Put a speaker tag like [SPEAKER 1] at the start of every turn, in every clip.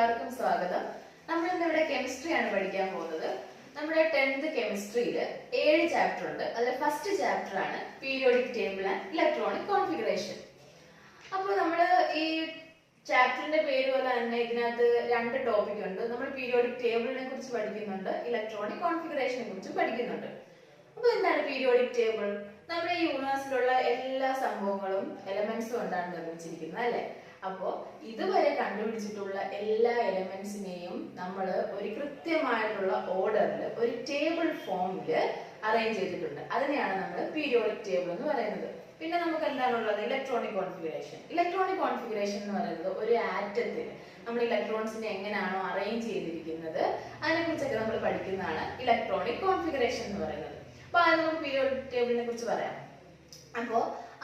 [SPEAKER 1] എല്ലാവർക്കും സ്വാഗതം. നമ്മൾ ഇന്നിവിടെ കെമിസ്ട്രിയാണ് പഠിക്കാൻ പോകുന്നത്. നമ്മുടെ 10th കെമിസ്ട്രിയിൽ 7 ചാപ്റ്റർ ഉണ്ട്. അതിൽ ഫസ്റ്റ് ചാപ്റ്റർ ആണ് periodic table and electronic configuration. അപ്പോൾ നമ്മൾ ഈ ചാപ്റ്ററിന്റെ പേര് പോലെ തന്നെ ഇതിനകത്ത് 2 ടോപ്പിക് ഉണ്ട്. നമ്മൾ പീരിയോഡിക് ടേബിളിനെ കുറിച്ച് പഠിക്കുന്നുണ്ട്, ഇലക്ട്രോണിക് കോൺഫിഗറേഷനെ കുറിച്ച് പഠിക്കുന്നുണ്ട്. അപ്പൊ എന്താണ് പീരിയോഡിക് ടേബിൾ? നമ്മുടെ ഈ യൂണിവേഴ്സിലുള്ള എല്ലാ സംഭവങ്ങളും എലമെന്റ്സും കൊണ്ടാണ് നിർമ്മിച്ചിരിക്കുന്നത്, അല്ലെ? അപ്പോ ഇതുവരെ കണ്ടുപിടിച്ചിട്ടുള്ള എല്ലാ എലമെന്റ്സിനെയും നമ്മൾ ഒരു കൃത്യമായിട്ടുള്ള ഓർഡറിൽ ഒരു ടേബിൾ ഫോമിൽ അറേഞ്ച് ചെയ്തിട്ടുണ്ട്. അതിനെയാണ് നമ്മൾ പീരിയോഡിക് ടേബിൾ എന്ന് പറയുന്നത്. പിന്നെ നമുക്ക് എന്താണുള്ളത്? Electronic configuration. ഇലക്ട്രോണിക് കോൺഫിഗറേഷൻ എന്ന് പറയുന്നത് ഒരു ആറ്റത്തിൽ നമ്മൾ ഇലക്ട്രോൺസിനെ എങ്ങനെയാണോ അറേഞ്ച് ചെയ്തിരിക്കുന്നത് അതിനെ കുറിച്ചൊക്കെ നമ്മൾ പഠിക്കുന്നതാണ് ഇലക്ട്രോണിക് കോൺഫിഗറേഷൻ എന്ന് പറയുന്നത്. അപ്പൊ അത് നമുക്ക് പീരിയോഡിക് ടേബിളിനെ കുറിച്ച് പറയാം. അപ്പോ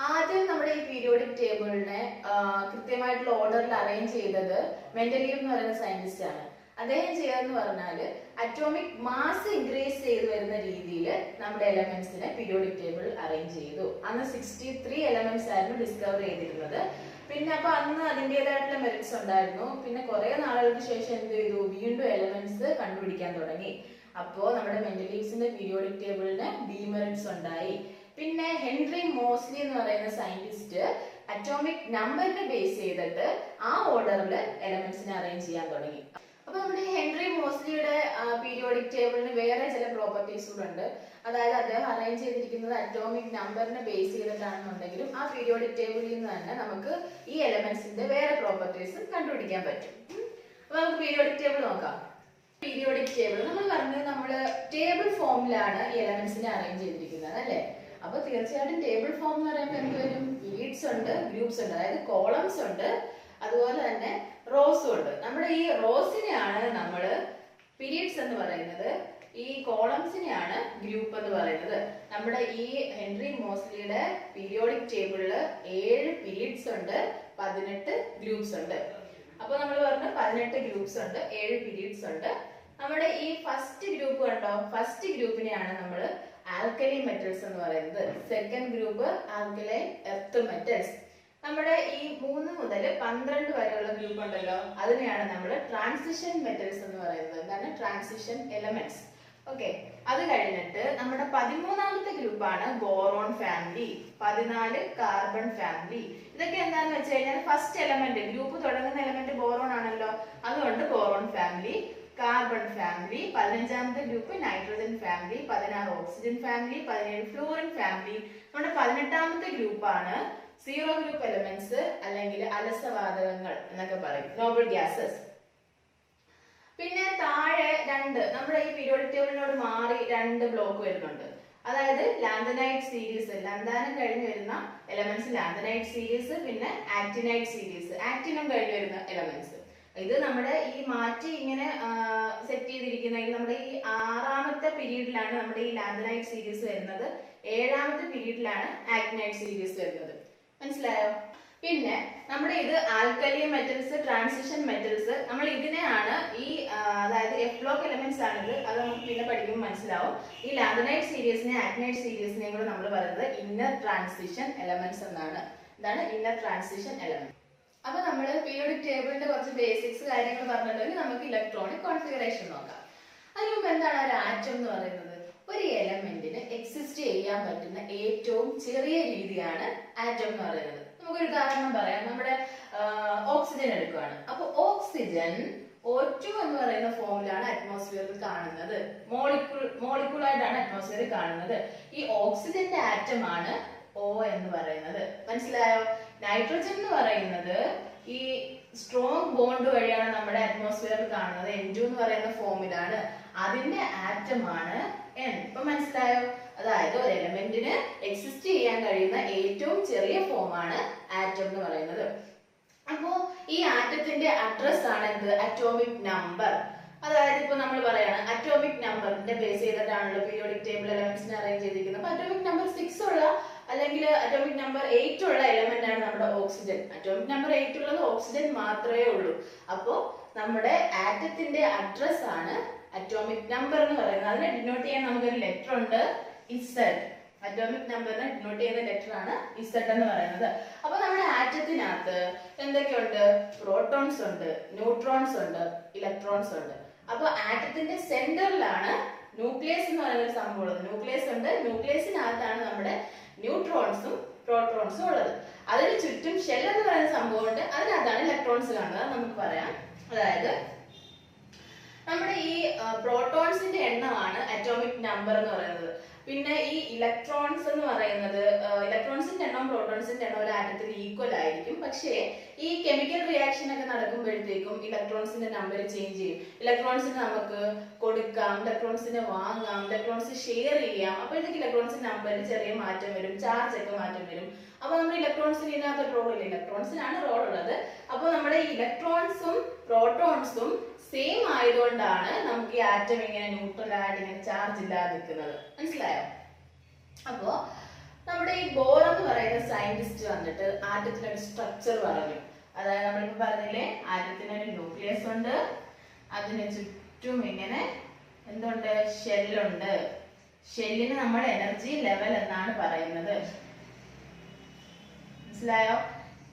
[SPEAKER 1] ആദ്യം നമ്മുടെ ഈ പീരിയോഡിക് ടേബിളിനെ കൃത്യമായിട്ടുള്ള ഓർഡറിൽ അറേഞ്ച് ചെയ്തത് മെന്റലീവ് എന്ന് പറയുന്ന സയന്റിസ്റ്റ് ആണ്. അദ്ദേഹം ചെയ്തതെന്ന് പറഞ്ഞാല് അറ്റോമിക് മാസ് ഇൻക്രീസ് ചെയ്ത് വരുന്ന രീതിയിൽ നമ്മുടെ എലമെന്റ്സിനെ പീരിയോഡിക് ടേബിൾ അറേഞ്ച് ചെയ്തു. അന്ന് 63 എലമെന്റ്സ് ആയിരുന്നു ഡിസ്കവർ ചെയ്തിരുന്നത്. പിന്നെ അപ്പൊ അന്ന് അതിൻ്റെതായിട്ടുള്ള മെറിറ്റ്സ് ഉണ്ടായിരുന്നു. പിന്നെ കുറെ നാളുകൾക്ക് ശേഷം എന്ത് ചെയ്തു? വീണ്ടും എലമെന്റ്സ് കണ്ടുപിടിക്കാൻ തുടങ്ങി. അപ്പോ നമ്മുടെ മെന്റലീവ്സിന്റെ പീരിയോഡിക് ടേബിളിന് ഡീമെറിറ്റ്സ് ഉണ്ടായി. പിന്നെ ഹെൻറി മോസ്ലി എന്ന് പറയുന്ന സയന്റിസ്റ്റ് അറ്റോമിക് നമ്പറിനെ ബേസ് ചെയ്തിട്ട് ആ ഓർഡറിൽ എലമെന്റ്സിനെ അറേഞ്ച് ചെയ്യാൻ തുടങ്ങി. അപ്പൊ നമ്മുടെ ഹെൻറി മോസ്ലിയുടെ പീരിയോഡിക് ടേബിളിന് വേറെ ചില പ്രോപ്പർട്ടീസ് കൂടെ ഉണ്ട്. അതായത് അദ്ദേഹം അറേഞ്ച് ചെയ്തിരിക്കുന്നത് അറ്റോമിക് നമ്പറിനെ ബേസ് ചെയ്തിട്ടാണെന്നുണ്ടെങ്കിലും ആ പീരിയോഡിക് ടേബിളിൽ നിന്ന് തന്നെ നമുക്ക് ഈ എലമെന്റ്സിന്റെ വേറെ പ്രോപ്പർട്ടീസ് കണ്ടുപിടിക്കാൻ പറ്റും. അപ്പൊ നമുക്ക് പീരിയോഡിക് ടേബിൾ നോക്കാം. പീരിയോഡിക് ടേബിൾ നമ്മൾ പറഞ്ഞത് നമ്മള് ടേബിൾ ഫോമിലാണ് ഈ എലമെന്റ്സിനെ അറേഞ്ച് ചെയ്തിരിക്കുന്നത്, അല്ലെ? അപ്പൊ തീർച്ചയായിട്ടും ടേബിൾ ഫോം എന്ന് പറയുമ്പോൾ എന്ത് വരും? പീരീഡ്സ് ഉണ്ട്, ഗ്രൂപ്പ്സ് ഉണ്ട്, അതായത് കോളംസ് ഉണ്ട്, അതുപോലെ തന്നെ റോസും ഉണ്ട്. നമ്മുടെ ഈ റോസിനെയാണ് നമ്മള് പീരീഡ്സ് എന്ന് പറയുന്നത്, ഈ കോളംസിനെയാണ് ഗ്രൂപ്പ് എന്ന് പറയുന്നത്. നമ്മുടെ ഈ ഹെൻറി മോസ്ലിയുടെ പീരിയോഡിക് ടേബിളില് 7 പീരീഡ്സ് ഉണ്ട്, 18 ഗ്രൂപ്പ്സ് ഉണ്ട്. അപ്പൊ നമ്മൾ പറഞ്ഞു 18 ഗ്രൂപ്പ്സ് ഉണ്ട്, 7 പീരീഡ്സ് ഉണ്ട്. നമ്മുടെ ഈ ഫസ്റ്റ് ഗ്രൂപ്പ് കണ്ടോ? ഫസ്റ്റ് ഗ്രൂപ്പിനെയാണ് നമ്മൾ ആൽക്കലി മെറ്റൽസ് എന്ന് പറയുന്നത്. Second group alkaline earth metals. നമ്മുടെ ഈ 3 മുതൽ 12 വരെയുള്ള ഗ്രൂപ്പ് ഉണ്ടല്ലോ, അതിനെയാണ് നമ്മൾ ട്രാൻസിഷൻ മെറ്റൽസ് എന്ന് പറയുന്നത്. എന്താണ്? Transition elements. ഓക്കെ. അത് കഴിഞ്ഞിട്ട് നമ്മുടെ 13ാമത്തെ ഗ്രൂപ്പാണ് ബോറോൺ ഫാമിലി, 14 കാർബൺ ഫാമിലി. ഇതൊക്കെ എന്താന്ന് വെച്ച് കഴിഞ്ഞാൽ ഫസ്റ്റ് എലമെന്റ്, ഗ്രൂപ്പ് തുടങ്ങുന്ന എലമെന്റ് ബോറോൺ ആണല്ലോ, അതുകൊണ്ട് ബോറോൺ ഫാമിലി, കാർബൺ ഫാമിലി. 15ാമത്തെ group nitrogen family, 16 oxygen family, 17 fluorine family. നമ്മുടെ 18ാമത്തെ ഗ്രൂപ്പാണ് സീറോ ഗ്രൂപ്പ് എലമെന്റ്സ് അല്ലെങ്കിൽ അലസവാതകങ്ങൾ എന്നൊക്കെ പറയും, നോബിൾ ഗ്യാസസ്. പിന്നെ താഴെ നമ്മുടെ ഈ പീരിയോഡിക് ടേബിളിനോട് മാറി 2 ബ്ലോക്ക് വരുന്നുണ്ട്. അതായത് ലാന്തനൈറ്റ് സീരീസ്, ലാന്താനം കഴിഞ്ഞ് വരുന്ന എലമെന്റ്സ് ലാന്തനൈറ്റ് സീരീസ്, പിന്നെ ആക്ടിനൈറ്റ് സീരീസ്, ആക്ടിനം കഴിഞ്ഞ് വരുന്ന എലമെന്റ്സ്. ഇത് നമ്മുടെ ഈ മാറ്റി ഇങ്ങനെ സെറ്റ് ചെയ്തിരിക്കുന്നതിൽ നമ്മുടെ ഈ 6ാമത്തെ പീരീഡിലാണ് നമ്മുടെ ഈ ലാന്തനൈറ്റ് സീരീസ് വരുന്നത്, 7ാമത്തെ പീരീഡിലാണ് ആക്ടിനൈറ്റ് സീരീസ് വരുന്നത്. മനസ്സിലായോ? പിന്നെ നമ്മുടെ ഇത് ആൽക്കലി മെറ്റൽസ്, ട്രാൻസിഷൻ മെറ്റൽസ്, നമ്മൾ ഇതിനെയാണ് ഈ അതായത് എഫ് ബ്ലോക്ക് എലമെന്റ്സ് ആണിത്. അത് നമുക്ക് പിന്നെ പഠിക്കുമ്പോൾ മനസ്സിലാവും. ഈ ലാന്തനൈറ്റ് സീരീസിനെ ആക്ടിനൈറ്റ് സീരീസിനെയും കൂടെ നമ്മൾ പറയുന്നത് ഇന്നർ ട്രാൻസിഷൻ എലമെന്റ്സ് എന്നാണ്. ഇതാണ് ഇന്നർ ട്രാൻസിഷൻ എലമെന്റ്. അപ്പൊ നമ്മൾ പീരിയോഡിക് ടേബിളിന്റെ കുറച്ച് ബേസിക്സ് കാര്യങ്ങൾ പറഞ്ഞിട്ടുണ്ടെങ്കിൽ നമുക്ക് ഇലക്ട്രോണിക് കോൺഫിഗറേഷൻ നോക്കാം. അതിന് മുമ്പ് എന്താണ് ഒരു ആറ്റം എന്ന് പറയുന്നത്? ഒരു എലമെന്റിന് എക്സിസ്റ്റ് ചെയ്യാൻ പറ്റുന്ന ഏറ്റവും ചെറിയ രീതിയാണ് ആറ്റം എന്ന് പറയുന്നത്. നമുക്കൊരു ഉദാഹരണം പറയാം. നമ്മുടെ ഓക്സിജൻ എടുക്കുകയാണ്. അപ്പൊ ഓക്സിജൻ O2 എന്ന് പറയുന്ന ഫോമിലാണ് അറ്റ്മോസ്ഫിയറിൽ കാണുന്നത്. മോളിക്യൂളായിട്ടാണ് അറ്റ്മോസ്ഫിയറിൽ കാണുന്നത്. ഈ ഓക്സിജന്റെ ആറ്റമാണ് O എന്ന് പറയുന്നത്. മനസ്സിലായോ? നൈട്രജൻ എന്ന് പറയുന്നത് ഈ സ്ട്രോങ് ബോണ്ട് വഴിയാണ് നമ്മുടെ അറ്റ്മോസ്ഫിയറിൽ കാണുന്നത്. N2 എന്ന് പറയുന്ന ഫോമിലാണ്. അതിന്റെ ആറ്റമാണ് N. ഇപ്പൊ മനസ്സിലായോ? അതായത് ഒരു എലമെന്റിന് എക്സിസ്റ്റ് ചെയ്യാൻ കഴിയുന്ന ഏറ്റവും ചെറിയ ഫോമാണ് ആറ്റം എന്ന് പറയുന്നത്. അപ്പോ ഈ ആറ്റത്തിന്റെ അഡ്രസ് ആണ് എന്ത്? Atomic number. അതായത് ഇപ്പൊ നമ്മൾ പറയാണ് അറ്റോമിക് നമ്പറിന്റെ ബേസ് ചെയ്തിട്ടാണല്ലോ പീരിയോഡിക് ടേബിൾ എലമെന്റ്സിനെ അറേഞ്ച് ചെയ്തിരിക്കുന്നത്. അപ്പൊ അറ്റോമിക് നമ്പർ 6 ഉള്ള അല്ലെങ്കിൽ അറ്റോമിക് നമ്പർ 8 ഉള്ള എലമെന്റ് ആണ് നമ്മുടെ ഓക്സിജൻ. അറ്റോമിക് നമ്പർ 8 ഉള്ളത് ഓക്സിജൻ മാത്രമേ ഉള്ളൂ. അപ്പോ നമ്മുടെ ആറ്റത്തിന്റെ അഡ്രസ് ആണ് അറ്റോമിക് നമ്പർ എന്ന് പറയുന്നത്. അതിനെ ഡിനോട്ട് ചെയ്യാൻ നമുക്കൊരു ലെറ്റർ ഉണ്ട്, Z. അറ്റോമിക് നമ്പറിനെ ഡിനോട്ട് ചെയ്യുന്ന ലെറ്റർ ആണ് Z എന്ന് പറയുന്നത്. അപ്പൊ നമ്മുടെ ആറ്റത്തിനകത്ത് എന്തൊക്കെയുണ്ട്? പ്രോട്ടോൺസ് ഉണ്ട്, ന്യൂട്രോൺസ് ഉണ്ട്, ഇലക്ട്രോൺസ് ഉണ്ട്. അപ്പൊ ആറ്റത്തിന്റെ സെന്ററിലാണ് ന്യൂക്ലിയസ് എന്ന് പറയുന്ന സംഭവം ഉള്ളത്. ന്യൂക്ലിയസ് ഉണ്ട്, ന്യൂക്ലിയസിനകത്താണ് നമ്മുടെ ന്യൂട്രോൺസും പ്രോട്ടോൺസും ഉള്ളത്. അതിന് ചുറ്റും ഷെൽ എന്ന് പറയുന്ന സംഭവം ഉണ്ട്, അതിനകത്താണ് ഇലക്ട്രോൺസ് കാണുന്നത്. നമുക്ക് പറയാം. അതായത് നമ്മുടെ ഈ പ്രോട്ടോൺസിന്റെ എണ്ണമാണ് അറ്റോമിക് നമ്പർ എന്ന് പറയുന്നത്. പിന്നെ ഈ ഇലക്ട്രോൺസ് എന്ന് പറയുന്നത്, ഇലക്ട്രോൺസിന്റെ എണ്ണവും പ്രോട്ടോൺസിന്റെ എണ്ണവും ഒരു ആറ്റത്തിൽ ഈക്വൽ ആയിരിക്കും. പക്ഷേ ഈ കെമിക്കൽ റിയാക്ഷൻ ഒക്കെ നടക്കുമ്പോഴത്തേക്കും ഇലക്ട്രോൺസിന്റെ നമ്പർ ചേഞ്ച് ചെയ്യും. ഇലക്ട്രോൺസിന് നമുക്ക് കൊടുക്കാം, ഇലക്ട്രോൺസിനെ വാങ്ങാം, ഇലക്ട്രോൺസ് ഷെയർ ചെയ്യാം. അപ്പോഴത്തേക്ക് ഇലക്ട്രോൺസിന്റെ നമ്പറിൽ ചെറിയ മാറ്റം വരും, ചാർജ് ഒക്കെ മാറ്റം വരും. അപ്പൊ നമ്മുടെ ഇലക്ട്രോൺസിന് ഇതിനകത്ത് റോൾ ഇല്ല, ഇലക്ട്രോൺസിനാണ് റോൾ ഉള്ളത്. അപ്പൊ നമ്മുടെ ഇലക്ട്രോൺസും പ്രോട്ടോൺസും സെയിം ആയതുകൊണ്ടാണ് നമുക്ക് ഈ ആറ്റം ഇങ്ങനെ ന്യൂട്രൽ ആയിട്ട് ഇങ്ങനെ ചാർജ് ഇല്ലാതെ നിൽക്കുന്നത്. മനസ്സിലായോ? അപ്പോ നമ്മുടെ ഈ ബോർ എന്ന് പറയുന്ന സയന്റിസ്റ്റ് വന്നിട്ട് ആറ്റത്തിനൊരു സ്ട്രക്ചർ പറഞ്ഞു. അതായത് നമ്മളിപ്പോ പറഞ്ഞില്ലേ, ആറ്റത്തിനൊരു ന്യൂക്ലിയസ് ഉണ്ട്, അതിന് ചുറ്റും ഇങ്ങനെ എന്തുണ്ട്? ഷെല്ലുണ്ട്. ഷെല്ലിന് നമ്മൾ എനർജി ലെവൽ എന്നാണ് പറയുന്നത്. മനസ്സിലായോ?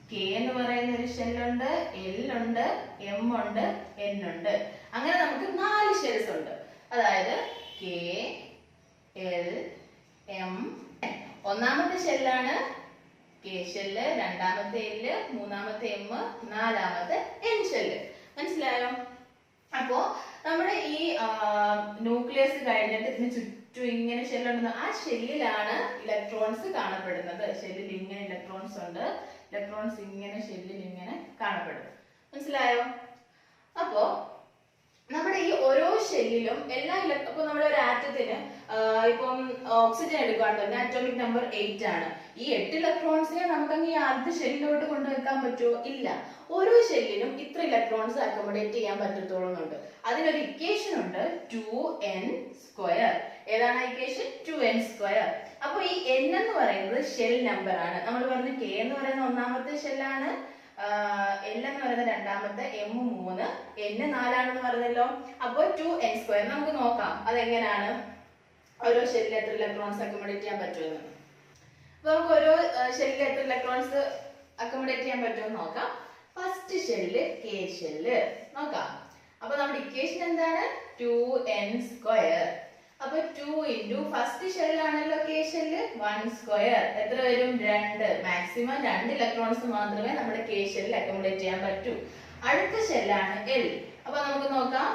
[SPEAKER 1] കെ എന്ന് പറയുന്ന ഒരു ഷെല്ലുണ്ട്, എൽ ഉണ്ട്, എം ഉണ്ട്, എൻ ഉണ്ട്. അങ്ങനെ നമുക്ക് 4 ഷെൽസ് ഉണ്ട്. അതായത് കെ, എൽ, എം. ഒന്നാമത്തെ ഷെല്ലാണ് കെ ഷെല്ല്, രണ്ടാമത്തെ എല്, മൂന്നാമത്തെ എം, നാലാമത്തെ എൻ ഷെല്ല്. മനസ്സിലായോ? അപ്പോ നമ്മുടെ ഈ ന്യൂക്ലിയസ് കഴിഞ്ഞിട്ട് ഇതിന് ചുറ്റും ഇങ്ങനെ ഷെല്ലുണ്ടെന്ന്, ആ ഷെല്ലിലാണ് ഇലക്ട്രോൺസ് കാണപ്പെടുന്നത്. ഷെല്ലിൽ ഇങ്ങനെ ഇലക്ട്രോൺസ് ഉണ്ട്, ഇലക്ട്രോൺസ് ഇങ്ങനെ ഷെല്ലിൽ ഇങ്ങനെ കാണപ്പെടും. മനസ്സിലായോ? അപ്പോ നമ്മുടെ ഈ ഓരോ ഷെല്ലിലും എല്ലാ അപ്പൊ നമ്മുടെ ഒരു ആറ്റത്തിന് ഇപ്പം ഓക്സിജൻ എടുക്കുകയാണെങ്കിൽ തന്നെ അറ്റോമിക് നമ്പർ 8 ആണ്. ഈ 8 ഇലക്ട്രോൺസിനെ നമുക്കങ്ങ് ഈ ആദ്യത്തെ ഷെല്ലിലോട്ട് കൊണ്ടുവെക്കാൻ പറ്റുമോ? ഇല്ല. ഓരോ ഷെല്ലിനും ഇത്ര ഇലക്ട്രോൺസ് അക്കോമഡേറ്റ് ചെയ്യാൻ പറ്റത്തോളുന്നുണ്ട്. അതിനൊരു ഇക്വേഷൻ ഉണ്ട്, 2n². ഏതാണ് ഇക്വേഷൻ? 2n². അപ്പൊ ഈ n എന്ന് പറയുന്നത് ഷെൽ നമ്പർ ആണ്. നമ്മൾ പറഞ്ഞു k എന്ന് പറയുന്ന ഒന്നാമത്തെ ഷെല്ലാണ്, L എന്ന് പറയുന്നത് രണ്ടാമത്തെ, M 3, N 4 ആണെന്ന് പറഞ്ഞല്ലോ. അപ്പൊ 2n². നമുക്ക് നോക്കാം അതെങ്ങനെയാണ് ഓരോ ഷെല്ലിൽ എത്ര ഇലക്ട്രോൺസ് അക്കോമഡേറ്റ് ചെയ്യാൻ പറ്റുമെന്ന്. അപ്പൊ നമുക്ക് ഓരോ ഷെല്ലിൽ എത്ര ഇലക്ട്രോൺസ് അക്കോമഡേറ്റ് ചെയ്യാൻ പറ്റുമെന്ന് നോക്കാം. ഫസ്റ്റ് ഷെല്ല് കെ ഷെല്ല് നോക്കാം. അപ്പൊ നമ്മുടെ ഇക്വേഷൻ എന്താണ്? 2n². അപ്പൊ 2 ഇൻറ്റു ഫസ്റ്റ് ഷെല്ലാണല്ലോ കെ ഷെല്ല്, 1². എത്ര വരും? 2. മാക്സിമം 2 ഇലക്ട്രോൺസ് മാത്രമേ നമ്മുടെ കെ ഷെല്ലിൽ അക്കോമഡേറ്റ് ചെയ്യാൻ പറ്റൂ. അടുത്ത ഷെല്ലാണ് എൽ. അപ്പൊ നമുക്ക് നോക്കാം,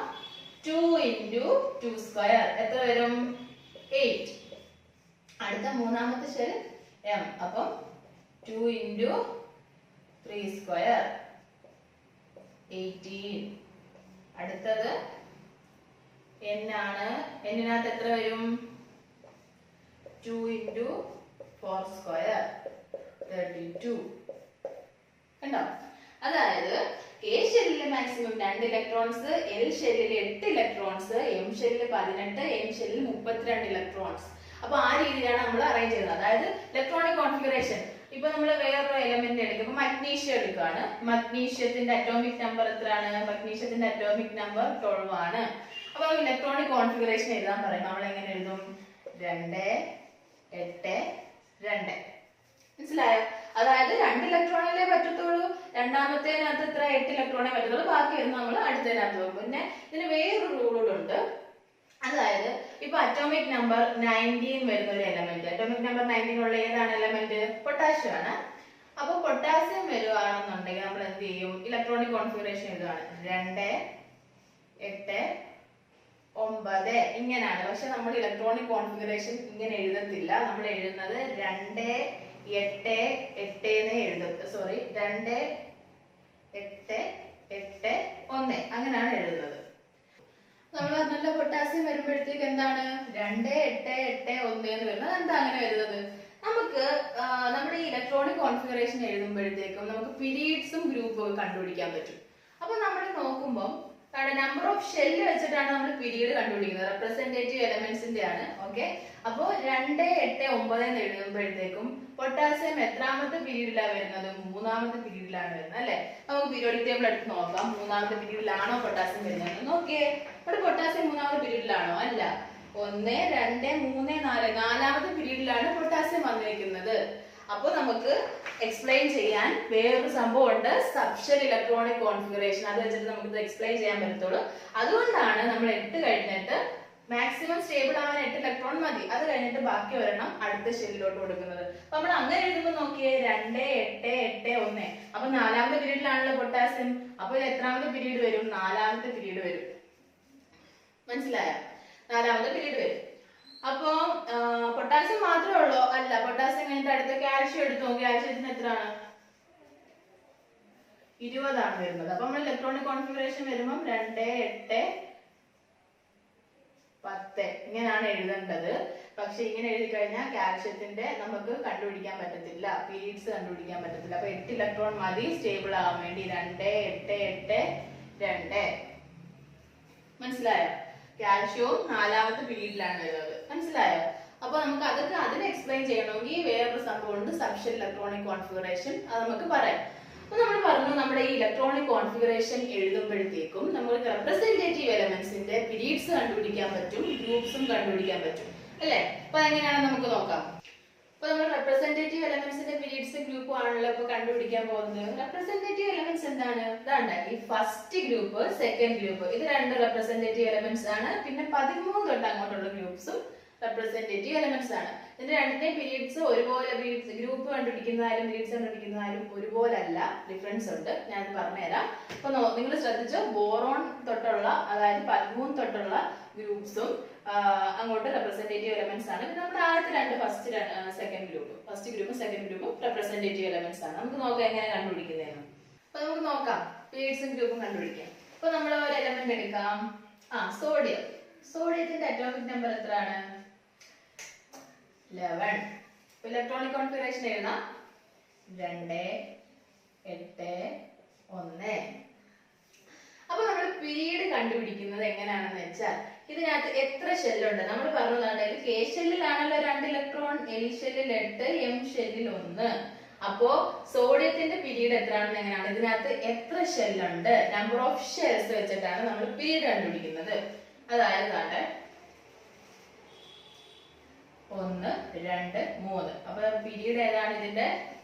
[SPEAKER 1] 2 ഇൻറ്റു 2². എത്ര വരും? 8. അടുത്ത മൂന്നാമത്തെ ഷെൽ എം. അപ്പം 2 ഇൻറ്റു 3², 18. അടുത്തത് n ആണ്. എന്നിനകത്ത് എത്ര വരും? 2 ഇൻറ്റു 4², 32. കണ്ടോ? അതായത് കെ ഷെല്ലിൽ മാക്സിമം 2 ഇലക്ട്രോൺസ്, എൽ ഷെല്ലിൽ 8 ഇലക്ട്രോൺസ്, എം ഷെല്ലിൽ 18, എൻ ഷെല്ലിൽ 32 ഇലക്ട്രോൺസ്. അപ്പൊ ആ രീതിയിലാണ് നമ്മൾ അറേഞ്ച് ചെയ്യുന്നത്. അതായത് ഇലക്ട്രോണിക് കോൺഫിഗറേഷൻ. ഇപ്പൊ നമ്മൾ വേറൊരു എലമെന്റ് എടുക്കും, ഇപ്പൊ മഗ്നീഷ്യം എടുക്കുകയാണ്. മഗ്നീഷ്യത്തിന്റെ അറ്റോമിക് നമ്പർ എത്രയാണ്? മഗ്നീഷ്യത്തിന്റെ അറ്റോമിക് നമ്പർ 12 ആണ്. അപ്പൊ ഇലക്ട്രോണിക് കോൺഫിഗറേഷൻ എഴുതാൻ പറയും. നമ്മൾ എങ്ങനെ എഴുതും? 2, 8, 2. മനസ്സിലായോ? അതായത് 2 ഇലക്ട്രോണല്ലേ പറ്റത്തുള്ളൂ. രണ്ടാമത്തേനകത്ത് എത്ര? 8 ഇലക്ട്രോണേ പറ്റത്തുള്ളൂ. ബാക്കി വരുന്ന നമ്മൾ അടുത്തതിനകത്ത് നോക്കും. പിന്നെ ഇതിന് വേറൊരു റൂളൂടെ. അതായത് ഇപ്പൊ അറ്റോമിക് നമ്പർ 19 വരുന്ന ഒരു എലമെന്റ്, അറ്റോമിക് നമ്പർ 19 ഉള്ള ഏതാണ് എലമെന്റ്? പൊട്ടാഷ്യം ആണ്. അപ്പൊ പൊട്ടാസ്യം വരുവാണെന്നുണ്ടെങ്കിൽ നമ്മൾ എന്ത് ചെയ്യും? ഇലക്ട്രോണിക് കോൺഫിഗറേഷൻ എഴുതുകയാണ്. 2, 8, 9 ഇങ്ങനെയാണ്. പക്ഷെ നമ്മൾ ഇലക്ട്രോണിക് കോൺഫിഗറേഷൻ ഇങ്ങനെ എഴുതത്തില്ല. നമ്മൾ എഴുതുന്നത് 2, 8, 8 എന്നേ എഴുതും. സോറി, 2, 8, 8, 1 അങ്ങനെയാണ് എഴുതുന്നത്. നമ്മൾ പറഞ്ഞ പൊട്ടാസ്യം വരുമ്പോഴത്തേക്ക് എന്താണ്? 2, 8, 8, 1 എന്ന് വരുന്നത്. എന്താ അങ്ങനെ വരുന്നത്? നമുക്ക് നമ്മുടെ ഈ ഇലക്ട്രോണിക് കോൺഫിഗറേഷൻ എഴുതുമ്പോഴത്തേക്കും നമുക്ക് പീരീഡ്സും ഗ്രൂപ്പും ഒക്കെ കണ്ടുപിടിക്കാൻ പറ്റും. അപ്പൊ നമ്മൾ നോക്കുമ്പോൾ നമ്പർ ഓഫ് ഷെല്ല് വെച്ചിട്ടാണ് നമ്മൾ പീരീഡ് കണ്ടുപിടിക്കുന്നത്. റെപ്രസെന്റേറ്റീവ് എലമെന്റ്സിന്റെ ആണ്. ഓക്കെ, അപ്പോ 2, 8, 9 എന്ന് എഴുതുമ്പോഴത്തേക്കും പൊട്ടാസ്യം എത്രാമത്തെ പീരീഡിലാണ് വരുന്നത്? 3ാമത്തെ പീരീഡിലാണ് വരുന്നത് അല്ലെ? നമുക്ക് പീരിയോഡിക് ടേബിൾ എടുത്ത് നോക്കാം. 3ാമത്തെ പീരീഡിലാണോ പൊട്ടാസ്യം വരുന്നത്? നോക്കിയേ, ഇവിടെ പൊട്ടാസ്യം 3ാമത്തെ പീരീഡിലാണോ? അല്ല. 1 2 3 4 നാലാമത്തെ പീരീഡിലാണ് പൊട്ടാസ്യം വന്നിരിക്കുന്നത്. അപ്പൊ നമുക്ക് എക്സ്പ്ലെയിൻ ചെയ്യാൻ വേറൊരു സംഭവം ഉണ്ട്, സബ്ഷെൽ ഇലക്ട്രോണിക് കോൺഫിഗറേഷൻ. അത് വെച്ചിട്ട് നമുക്ക് എക്സ്പ്ലെയിൻ ചെയ്യാൻ പറ്റത്തുള്ളൂ. അതുകൊണ്ടാണ് നമ്മൾ 8 കഴിഞ്ഞിട്ട് മാക്സിമം സ്റ്റേബിൾ ആവാൻ 8 ഇലക്ട്രോൺ മതി, അത് കഴിഞ്ഞിട്ട് ബാക്കി ഒരെണ്ണം അടുത്ത ഷെല്ലിലോട്ട് കൊടുക്കുന്നത്. അപ്പൊ നമ്മൾ അങ്ങനെ എഴുതുമ്പോൾ നോക്കിയേ 2 8 8 1. അപ്പൊ നാലാമത്തെ പീരീഡിലാണല്ലോ പൊട്ടാസ്യം. അപ്പൊ ഇത് എത്രാമത്തെ പീരീഡ് വരും? നാലാമത്തെ പീരീഡ് വരും. മനസ്സിലായോ? നാലാമത്തെ പീരീഡ് വരും. അപ്പൊ പൊട്ടാസ്യം മാത്രമേ ഉള്ളൂ? അല്ല, പൊട്ടാസ്യം കഴിഞ്ഞിട്ട് അടുത്ത കാൽഷ്യം എടുത്ത് നോക്കി. കാൽഷ്യത്തിന് എത്രയാണ്? 20 ആണ് വരുന്നത്. അപ്പൊ നമ്മൾ ഇലക്ട്രോണിക് കോൺഫിഗറേഷൻ വരുമ്പോൾ 2 8 10 ഇങ്ങനെയാണ് എഴുതേണ്ടത്. പക്ഷെ ഇങ്ങനെ എഴുതി കഴിഞ്ഞാൽ കാൽഷ്യത്തിന്റെ നമുക്ക് കണ്ടുപിടിക്കാൻ പറ്റത്തില്ല, പീരീഡ്സ് കണ്ടുപിടിക്കാൻ പറ്റത്തില്ല. അപ്പൊ 8 ഇലക്ട്രോൺ മതി സ്റ്റേബിൾ ആവാൻ വേണ്ടി. 2 8 8 2. മനസ്സിലായോ? കാൽഷ്യവും നാലാമത്തെ പീരീഡിലാണ് വരുന്നത്. മനസ്സിലായോ? അപ്പൊ നമുക്ക് അതൊക്കെ അതിനെ എക്സ്പ്ലെയിൻ ചെയ്യണമെങ്കിൽ വേറൊരു സംഭവം ഉണ്ട്, സബ്ഷെൽ ഇലക്ട്രോണിക് കോൺഫിഗറേഷൻ. അത് നമുക്ക് പറയാം. അപ്പൊ നമ്മൾ പറഞ്ഞു, നമ്മുടെ ഈ ഇലക്ട്രോണിക് കോൺഫിഗറേഷൻ എഴുതുമ്പോഴത്തേക്കും നമുക്ക് റെപ്രസെന്റേറ്റീവ് എലമെന്റ്സിന്റെ പീരീഡ്സ് കണ്ടുപിടിക്കാൻ പറ്റും, ഗ്രൂപ്പ്സും കണ്ടുപിടിക്കാൻ പറ്റും, അല്ലെ? അപ്പൊ എങ്ങനെയാണെന്ന് നമുക്ക് നോക്കാം. അപ്പൊ നമ്മൾ റെപ്രസെന്റേറ്റീവ് എലമെന്റ്സിന്റെ പീരീഡ്സ് ഗ്രൂപ്പും ആണല്ലോ ഇപ്പൊ കണ്ടുപിടിക്കാൻ പോകുന്നത്. റെപ്രസെന്റേറ്റീവ് എലമെന്റ്സ് എന്താണ്? ഇതാണ്ട് ഈ ഫസ്റ്റ് ഗ്രൂപ്പ്, സെക്കൻഡ് ഗ്രൂപ്പ്, ഇത് രണ്ട് റെപ്രസെന്റേറ്റീവ് എലമെന്റ്സ് ആണ്. പിന്നെ 13 തൊട്ട് അങ്ങോട്ടുള്ള ഗ്രൂപ്പ്സും റെപ്രസെന്റേറ്റീവ് എലമെന്റ്സ് ആണ്. ഇതിന്റെ രണ്ടിന്റെയും പീരീഡ്സ് ഒരുപോലെ, ഗ്രൂപ്പ് കണ്ടുപിടിക്കുന്നതായാലും പീരീഡ്സ് കണ്ടുപിടിക്കുന്നതായാലും ഒരുപോലെ അല്ല, ഡിഫറൻസ് ഉണ്ട്. ഞാൻ പറഞ്ഞുതരാം. അപ്പൊ നിങ്ങൾ ശ്രദ്ധിച്ചോ, ബോറോൺ തൊട്ടുള്ള, അതായത് 13 തൊട്ടുള്ള ഗ്രൂപ്പ്സും അങ്ങോട്ട് റെപ്രസെന്റേറ്റീവ് എലമെന്റ്സ് ആണ്. നമ്മുടെ ആദ്യത്തെ രണ്ട് ഫസ്റ്റ് ഗ്രൂപ്പും സെക്കൻഡ് ഗ്രൂപ്പും റെപ്രസെന്റേറ്റീവ് എലമെന്റ്സ് ആണ്. നമുക്ക് നോക്കാം എങ്ങനെ കണ്ടുപിടിക്കുന്നതെന്ന്. അപ്പൊ നമുക്ക് നോക്കാം, പീരീഡ്സും ഗ്രൂപ്പും കണ്ടുപിടിക്കാം. അപ്പൊ നമ്മൾ ഒരു എലമെന്റ് എടുക്കാം. സോഡിയം. സോഡിയത്തിന്റെ അറ്റോമിക് നമ്പർ എത്രയാണ്? 11. ഇലക്ട്രോണിക് കോൺഫിഗറേഷൻ എഴുതാം. 2 8 1. അപ്പൊ നമ്മൾ പീരീഡ് കണ്ടുപിടിക്കുന്നത് എങ്ങനെയാണെന്ന് വെച്ചാൽ, ഇതിനകത്ത് എത്ര ഷെല്ലുണ്ട് നമ്മൾ പറഞ്ഞതാണ്. കെ ഷെല്ലിലാണല്ലോ 2 ഇലക്ട്രോൺ, എൽ ഷെല്ലിൽ 8, എം ഷെല്ലിൽ 1. അപ്പോ സോഡിയത്തിന്റെ പീരീഡ് എത്രയാണെന്ന് എങ്ങനെയാണ്? ഇതിനകത്ത് എത്ര ഷെല്ലുണ്ട്, നമ്പർ ഓഫ് ഷെൽസ് വെച്ചിട്ടാണ് നമ്മൾ പീരീഡ് കണ്ടുപിടിക്കുന്നത്. അതായത് 1 2 3. അപ്പൊ പീരീഡ് ഏതാണ്? ഇതിന്റെ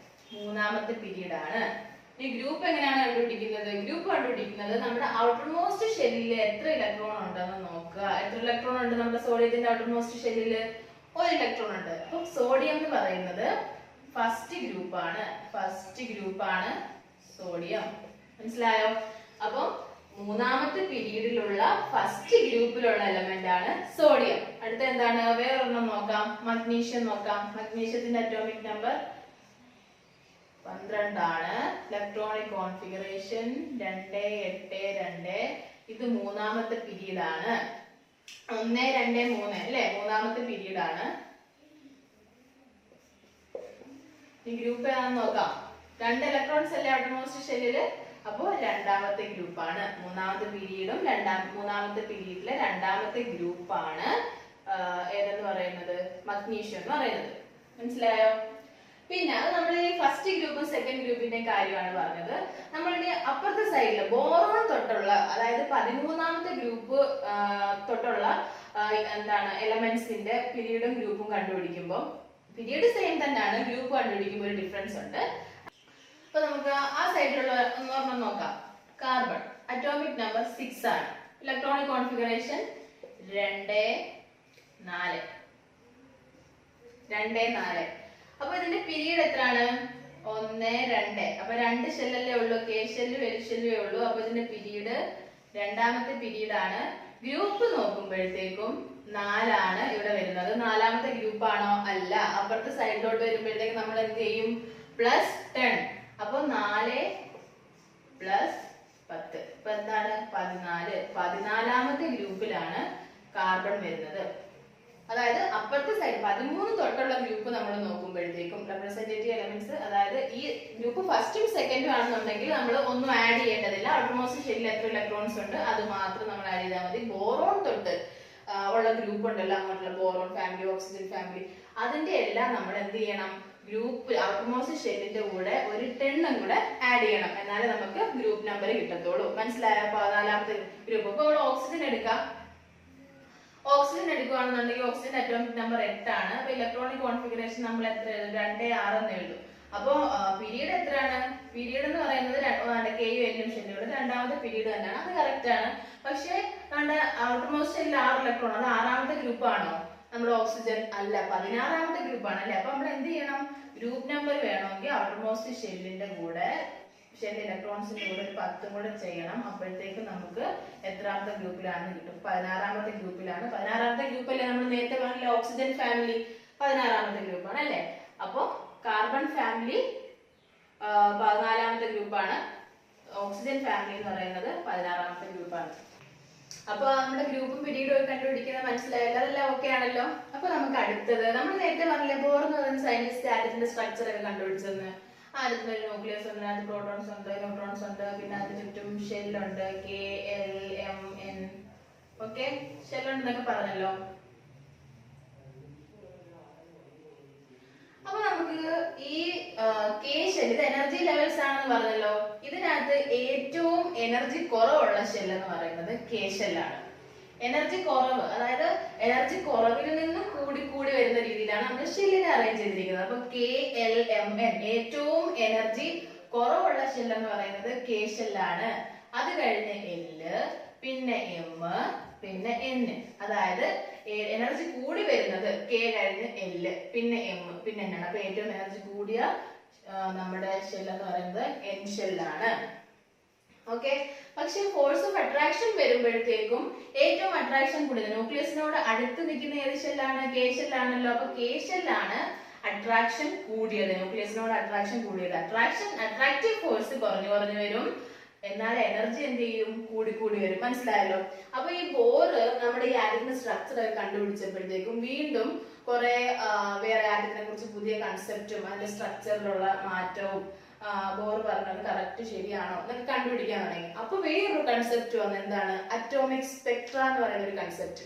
[SPEAKER 1] മൂന്നാമത്തെ പീരീഡ് ആണ്. ഈ ഗ്രൂപ്പ് എങ്ങനെയാണ് കണ്ടുപിടിക്കുന്നത്? ഗ്രൂപ്പ് കണ്ടുപിടിക്കുന്നത് നമ്മുടെ ഔട്ടർ മോസ്റ്റ് ഷെല്ലിൽ എത്ര ഇലക്ട്രോൺ ഉണ്ടെന്ന് നോക്കുക. എത്ര ഇലക്ട്രോൺ ഉണ്ട് നമ്മുടെ സോഡിയത്തിന്റെ ഔട്ടർ മോസ്റ്റ് ഷെല്ലിൽ? 1 ഇലക്ട്രോൺ ഉണ്ട്. അപ്പൊ സോഡിയം എന്ന് പറയുന്നത് ഫസ്റ്റ് ഗ്രൂപ്പാണ് സോഡിയം. മനസ്സിലായോ? അപ്പൊ മൂന്നാമത്തെ പീരീഡിലുള്ള ഫസ്റ്റ് ഗ്രൂപ്പിലുള്ള എലമെന്റ് ആണ് സോഡിയം. അടുത്ത എന്താണ്? വേറൊരെണ്ണം നോക്കാം, മഗ്നീഷ്യം നോക്കാം. മഗ്നീഷ്യത്തിന്റെ അറ്റോമിക് നമ്പർ 12 ആണ്. Electronic configuration 2 8 2. ഇത് മൂന്നാമത്തെ പീരീഡ് ആണ്. 1 2 3 അല്ലെ? മൂന്നാമത്തെ പീരീഡ് ആണ്. ഈ ഗ്രൂപ്പ് ഏതാണെന്ന് നോക്കാം. 2 ഇലക്ട്രോൺസ് അല്ലേ ഔട്ടർമോസ്റ്റ് ഷെല്ലില്? അപ്പോ രണ്ടാമത്തെ ഗ്രൂപ്പാണ്. മൂന്നാമത്തെ പീരീഡും മൂന്നാമത്തെ പീരീഡിലെ രണ്ടാമത്തെ ഗ്രൂപ്പാണ് ഏതെന്ന് പറയുന്നത്? മഗ്നീഷ്യം എന്ന് പറയുന്നത്. മനസ്സിലായോ? പിന്നെ അത് നമ്മൾ ഈ ഫസ്റ്റ് ഗ്രൂപ്പും സെക്കൻഡ് ഗ്രൂപ്പിന്റെ കാര്യമാണ് പറഞ്ഞത്. നമ്മളുടെ അപ്പുറത്തെ സൈഡില് ബോറോൺ തൊട്ടുള്ള, അതായത് 13ാമത്തെ ഗ്രൂപ്പ് തൊട്ടുള്ള എന്താണ് എലമെന്റ്സിന്റെ പീരീഡും ഗ്രൂപ്പും കണ്ടുപിടിക്കുമ്പോൾ പീരീഡ് സെയിം തന്നെയാണ്, ഗ്രൂപ്പ് കണ്ടുപിടിക്കുമ്പോൾ ഒരു ഡിഫറൻസ് ഉണ്ട്. അപ്പൊ നമുക്ക് ആ സൈഡിലുള്ള ഒരെണ്ണം നോക്കാം. കാർബൺ അറ്റോമിക് നമ്പർ 6 ആണ്. Electronic configuration 2 4. അപ്പൊ ഇതിന്റെ പീരീഡ് എത്രയാണ്? 1 2. അപ്പൊ 2 ഷെല്ലല്ലേ ഉള്ളൂ, കെ ഷെല്ലും എൽ ഷെല്ലുവേ ഉള്ളൂ. അപ്പൊ ഇതിന്റെ പീരീഡ് രണ്ടാമത്തെ പീരീഡ് ആണ്. ഗ്രൂപ്പ് നോക്കുമ്പോഴത്തേക്കും 4 ആണ് ഇവിടെ വരുന്നത്. നാലാമത്തെ ഗ്രൂപ്പ് ആണോ? അല്ല. അപ്പുറത്തെ സൈഡിലോട്ട് വരുമ്പോഴത്തേക്ക് നമ്മൾ എന്ത് ചെയ്യും? +10. അപ്പൊ 4 + 10. ഇപ്പൊ എന്താണ്? 14. 14ാമത്തെ ഗ്രൂപ്പിലാണ് കാർബൺ വരുന്നത്. അതായത് അപ്പുറത്തെ സൈഡ് 13 തൊട്ടുള്ള ഗ്രൂപ്പ് നമ്മൾ നോക്കുമ്പോഴത്തേക്കും റെപ്രസെന്റേറ്റീവ് എലമെന്റ്സ്, അതായത് ഈ ഗ്രൂപ്പ് ഫസ്റ്റും സെക്കൻഡും ആണെന്നുണ്ടെങ്കിൽ നമ്മൾ ഒന്നും ആഡ് ചെയ്യേണ്ടതില്ല. ഔട്ടർമോസ്റ്റ് ഷെല്ലിൽ എത്ര ഇലക്ട്രോൺസ് ഉണ്ട് അത് മാത്രം നമ്മൾ ആഡ് ചെയ്താൽ മതി. ബോറോൺ തൊട്ട് ഉള്ള ഗ്രൂപ്പ് ഉണ്ടല്ലോ, അങ്ങോട്ടുള്ള ബോറോൺ ഫാമിലി, ഓക്സിജൻ ഫാമിലി, അതിന്റെ എല്ലാം നമ്മൾ എന്ത് ചെയ്യണം? ഗ്രൂപ്പ് ഔട്ടർമോസ്റ്റ് ഷെല്ലിന്റെ കൂടെ ഒരു 10 കൂടെ ആഡ് ചെയ്യണം. എന്നാലേ നമുക്ക് ഗ്രൂപ്പ് നമ്പർ കിട്ടത്തുള്ളൂ. മനസ്സിലായോ? 14ാമത്തെ ഗ്രൂപ്പ്. ഇപ്പൊ ഇവിടെ ഓക്സിജൻ എടുക്കാം. ഓക്സിജൻ എടുക്കുകയാണെന്നുണ്ടെങ്കിൽ ഓക്സിജൻ അറ്റോമിക് നമ്പർ 8 ആണ്. അപ്പൊ ഇലക്ട്രോണിക് കോൺഫിഗറേഷൻ നമ്മൾ എത്ര എഴുതും? 2, 6 എന്ന് എഴുതും. അപ്പോ പീരീഡ് എത്രയാണ്? പീരീഡ് എന്ന് പറയുന്നത് കെയും എല്ലും ഷെല്ലും രണ്ടാമത്തെ പീരീഡ് തന്നെയാണ്, അത് കറക്റ്റ് ആണ്. പക്ഷേ ഔട്ടർമോസ്റ്റ് ഷെല്ലിൽ 6 ഇലക്ട്രോൺ, അത് 6ാമത്തെ ഗ്രൂപ്പ് ആണോ നമ്മുടെ ഓക്സിജൻ? അല്ല, 16ാമത്തെ ഗ്രൂപ്പ് ആണ് അല്ലെ. അപ്പൊ നമ്മൾ എന്ത് ചെയ്യണം? ഗ്രൂപ്പ് നമ്പർ വേണമെങ്കിൽ ഔട്ടർമോസ്റ്റ് ഷെല്ലിന്റെ കൂടെ ഷെൽ ഇലക്ട്രോൺസിന്റെ കൂടെ ഒരു 10 കൂടെ ചെയ്യണം. അപ്പോഴത്തേക്ക് നമുക്ക് എത്രാമത്തെ ഗ്രൂപ്പിലാണെന്ന് കിട്ടും? 16ാമത്തെ ഗ്രൂപ്പിലാണ്. 16ാമത്തെ ഗ്രൂപ്പല്ലേ നമ്മൾ നേരത്തെ പറഞ്ഞില്ല ഓക്സിജൻ ഫാമിലി, 16ാമത്തെ ഗ്രൂപ്പാണ് അല്ലെ. അപ്പോ കാർബൺ ഫാമിലി 14ാമത്തെ ഗ്രൂപ്പാണ്. ഓക്സിജൻ ഫാമിലി എന്ന് പറയുന്നത് 16ാമത്തെ ഗ്രൂപ്പാണ്. അപ്പൊ നമ്മുടെ ഗ്രൂപ്പും പീരീഡും ഒക്കെ കണ്ടുപിടിക്കുന്നത് മനസ്സിലായല്ലോ, അതെല്ലാം ഓക്കെ ആണല്ലോ. അപ്പൊ നമുക്ക് അടുത്തത് നമ്മൾ നേരത്തെ പറഞ്ഞില്ലേ ബോർ എന്ന് പറയുന്ന സയന്റിസ്റ്റ് ആറ്റത്തിന്റെ സ്ട്രക്ചർ ഒക്കെ കണ്ടുപിടിച്ചെന്ന്. ആദ്യത്തെ ഒരു ന്യൂക്ലിയസ് ഉണ്ട്, അതിനകത്ത് പ്രോട്ടോൺസ് ഉണ്ട്, ന്യൂട്രോൺസ് ഉണ്ട്, പിന്നെ അതിന് ചുറ്റും ഷെല്ലുണ്ട്, KLMN. ഓക്കെ, ഷെല്ലുണ്ടെന്നൊക്കെ പറഞ്ഞല്ലോ. അപ്പൊ നമുക്ക് ഈ കെ ഷെൽ ഇത് എനർജി ലെവൽസ് ആണെന്ന് പറഞ്ഞല്ലോ. ഇതിനകത്ത് ഏറ്റവും എനർജി കുറവുള്ള ഷെൽ എന്ന് പറയുന്നത് കെ ഷെല്ലാണ്. എനർജി കുറവ്, അതായത് എനർജി കുറവിൽ നിന്ന് കൂടി കൂടി വരുന്ന രീതിയിലാണ് നമ്മൾ ഷെല്ലിനെ അറേഞ്ച് ചെയ്തിരിക്കുന്നത്. അപ്പൊ KLMN ഏറ്റവും എനർജി കുറവുള്ള ഷെൽ എന്ന് പറയുന്നത് കെ ഷെല്ലാണ്. അത് കഴിഞ്ഞ് L, പിന്നെ M, പിന്നെ N. അതായത് എനർജി കൂടി വരുന്നത് K കഴിഞ്ഞ് L, പിന്നെ M, പിന്നെ N ആണ്. അപ്പൊ ഏറ്റവും എനർജി കൂടിയ നമ്മുടെ ഷെൽ എന്ന് പറയുന്നത് N ഷെല്ലാണ്. ഓക്കെ, പക്ഷെ ഫോഴ്സ് ഓഫ് അട്രാക്ഷൻ വരുമ്പോഴത്തേക്കും ഏറ്റവും അട്രാക്ഷൻ കൂടുതൽ ന്യൂക്ലിയസിനോട് അടുത്ത് നിൽക്കുന്ന ഏത് ഷെല്ലാണ്? കെ ഷെല്ലാണല്ലോ. അപ്പൊ കെ ഷെല്ലാണ് അട്രാക്ഷൻ കൂടിയത്, ന്യൂക്ലിയസിനോട് അട്രാക്ഷൻ കൂടിയത്. അട്രാക്റ്റീവ് ഫോഴ്സ് കുറഞ്ഞു കുറഞ്ഞു വരും, എന്നാൽ എനർജി എന്ത് ചെയ്യും? കൂടി കൂടി വരും. മനസ്സിലായല്ലോ. അപ്പൊ ഈ ബോറ് നമ്മുടെ ഈ ആറ്റത്തിന്റെ സ്ട്രക്ചർ ഒക്കെ കണ്ടുപിടിച്ചപ്പോഴത്തേക്കും വീണ്ടും കുറെ വേറെ ആറ്റത്തിനെ കുറിച്ച് പുതിയ കൺസെപ്റ്റും അതിന്റെ സ്ട്രക്ചറിലുള്ള മാറ്റവും ബോർ പറഞ്ഞത് കറക്റ്റ് ശരിയാണോ എന്നൊക്കെ കണ്ടുപിടിക്കാൻ തുടങ്ങി. അപ്പൊ വേറൊരു കൺസെപ്റ്റ് വന്നു, എന്താണ്? അറ്റോമിക് സ്പെക്ട്ര എന്ന് പറയുന്ന ഒരു കൺസെപ്റ്റ്.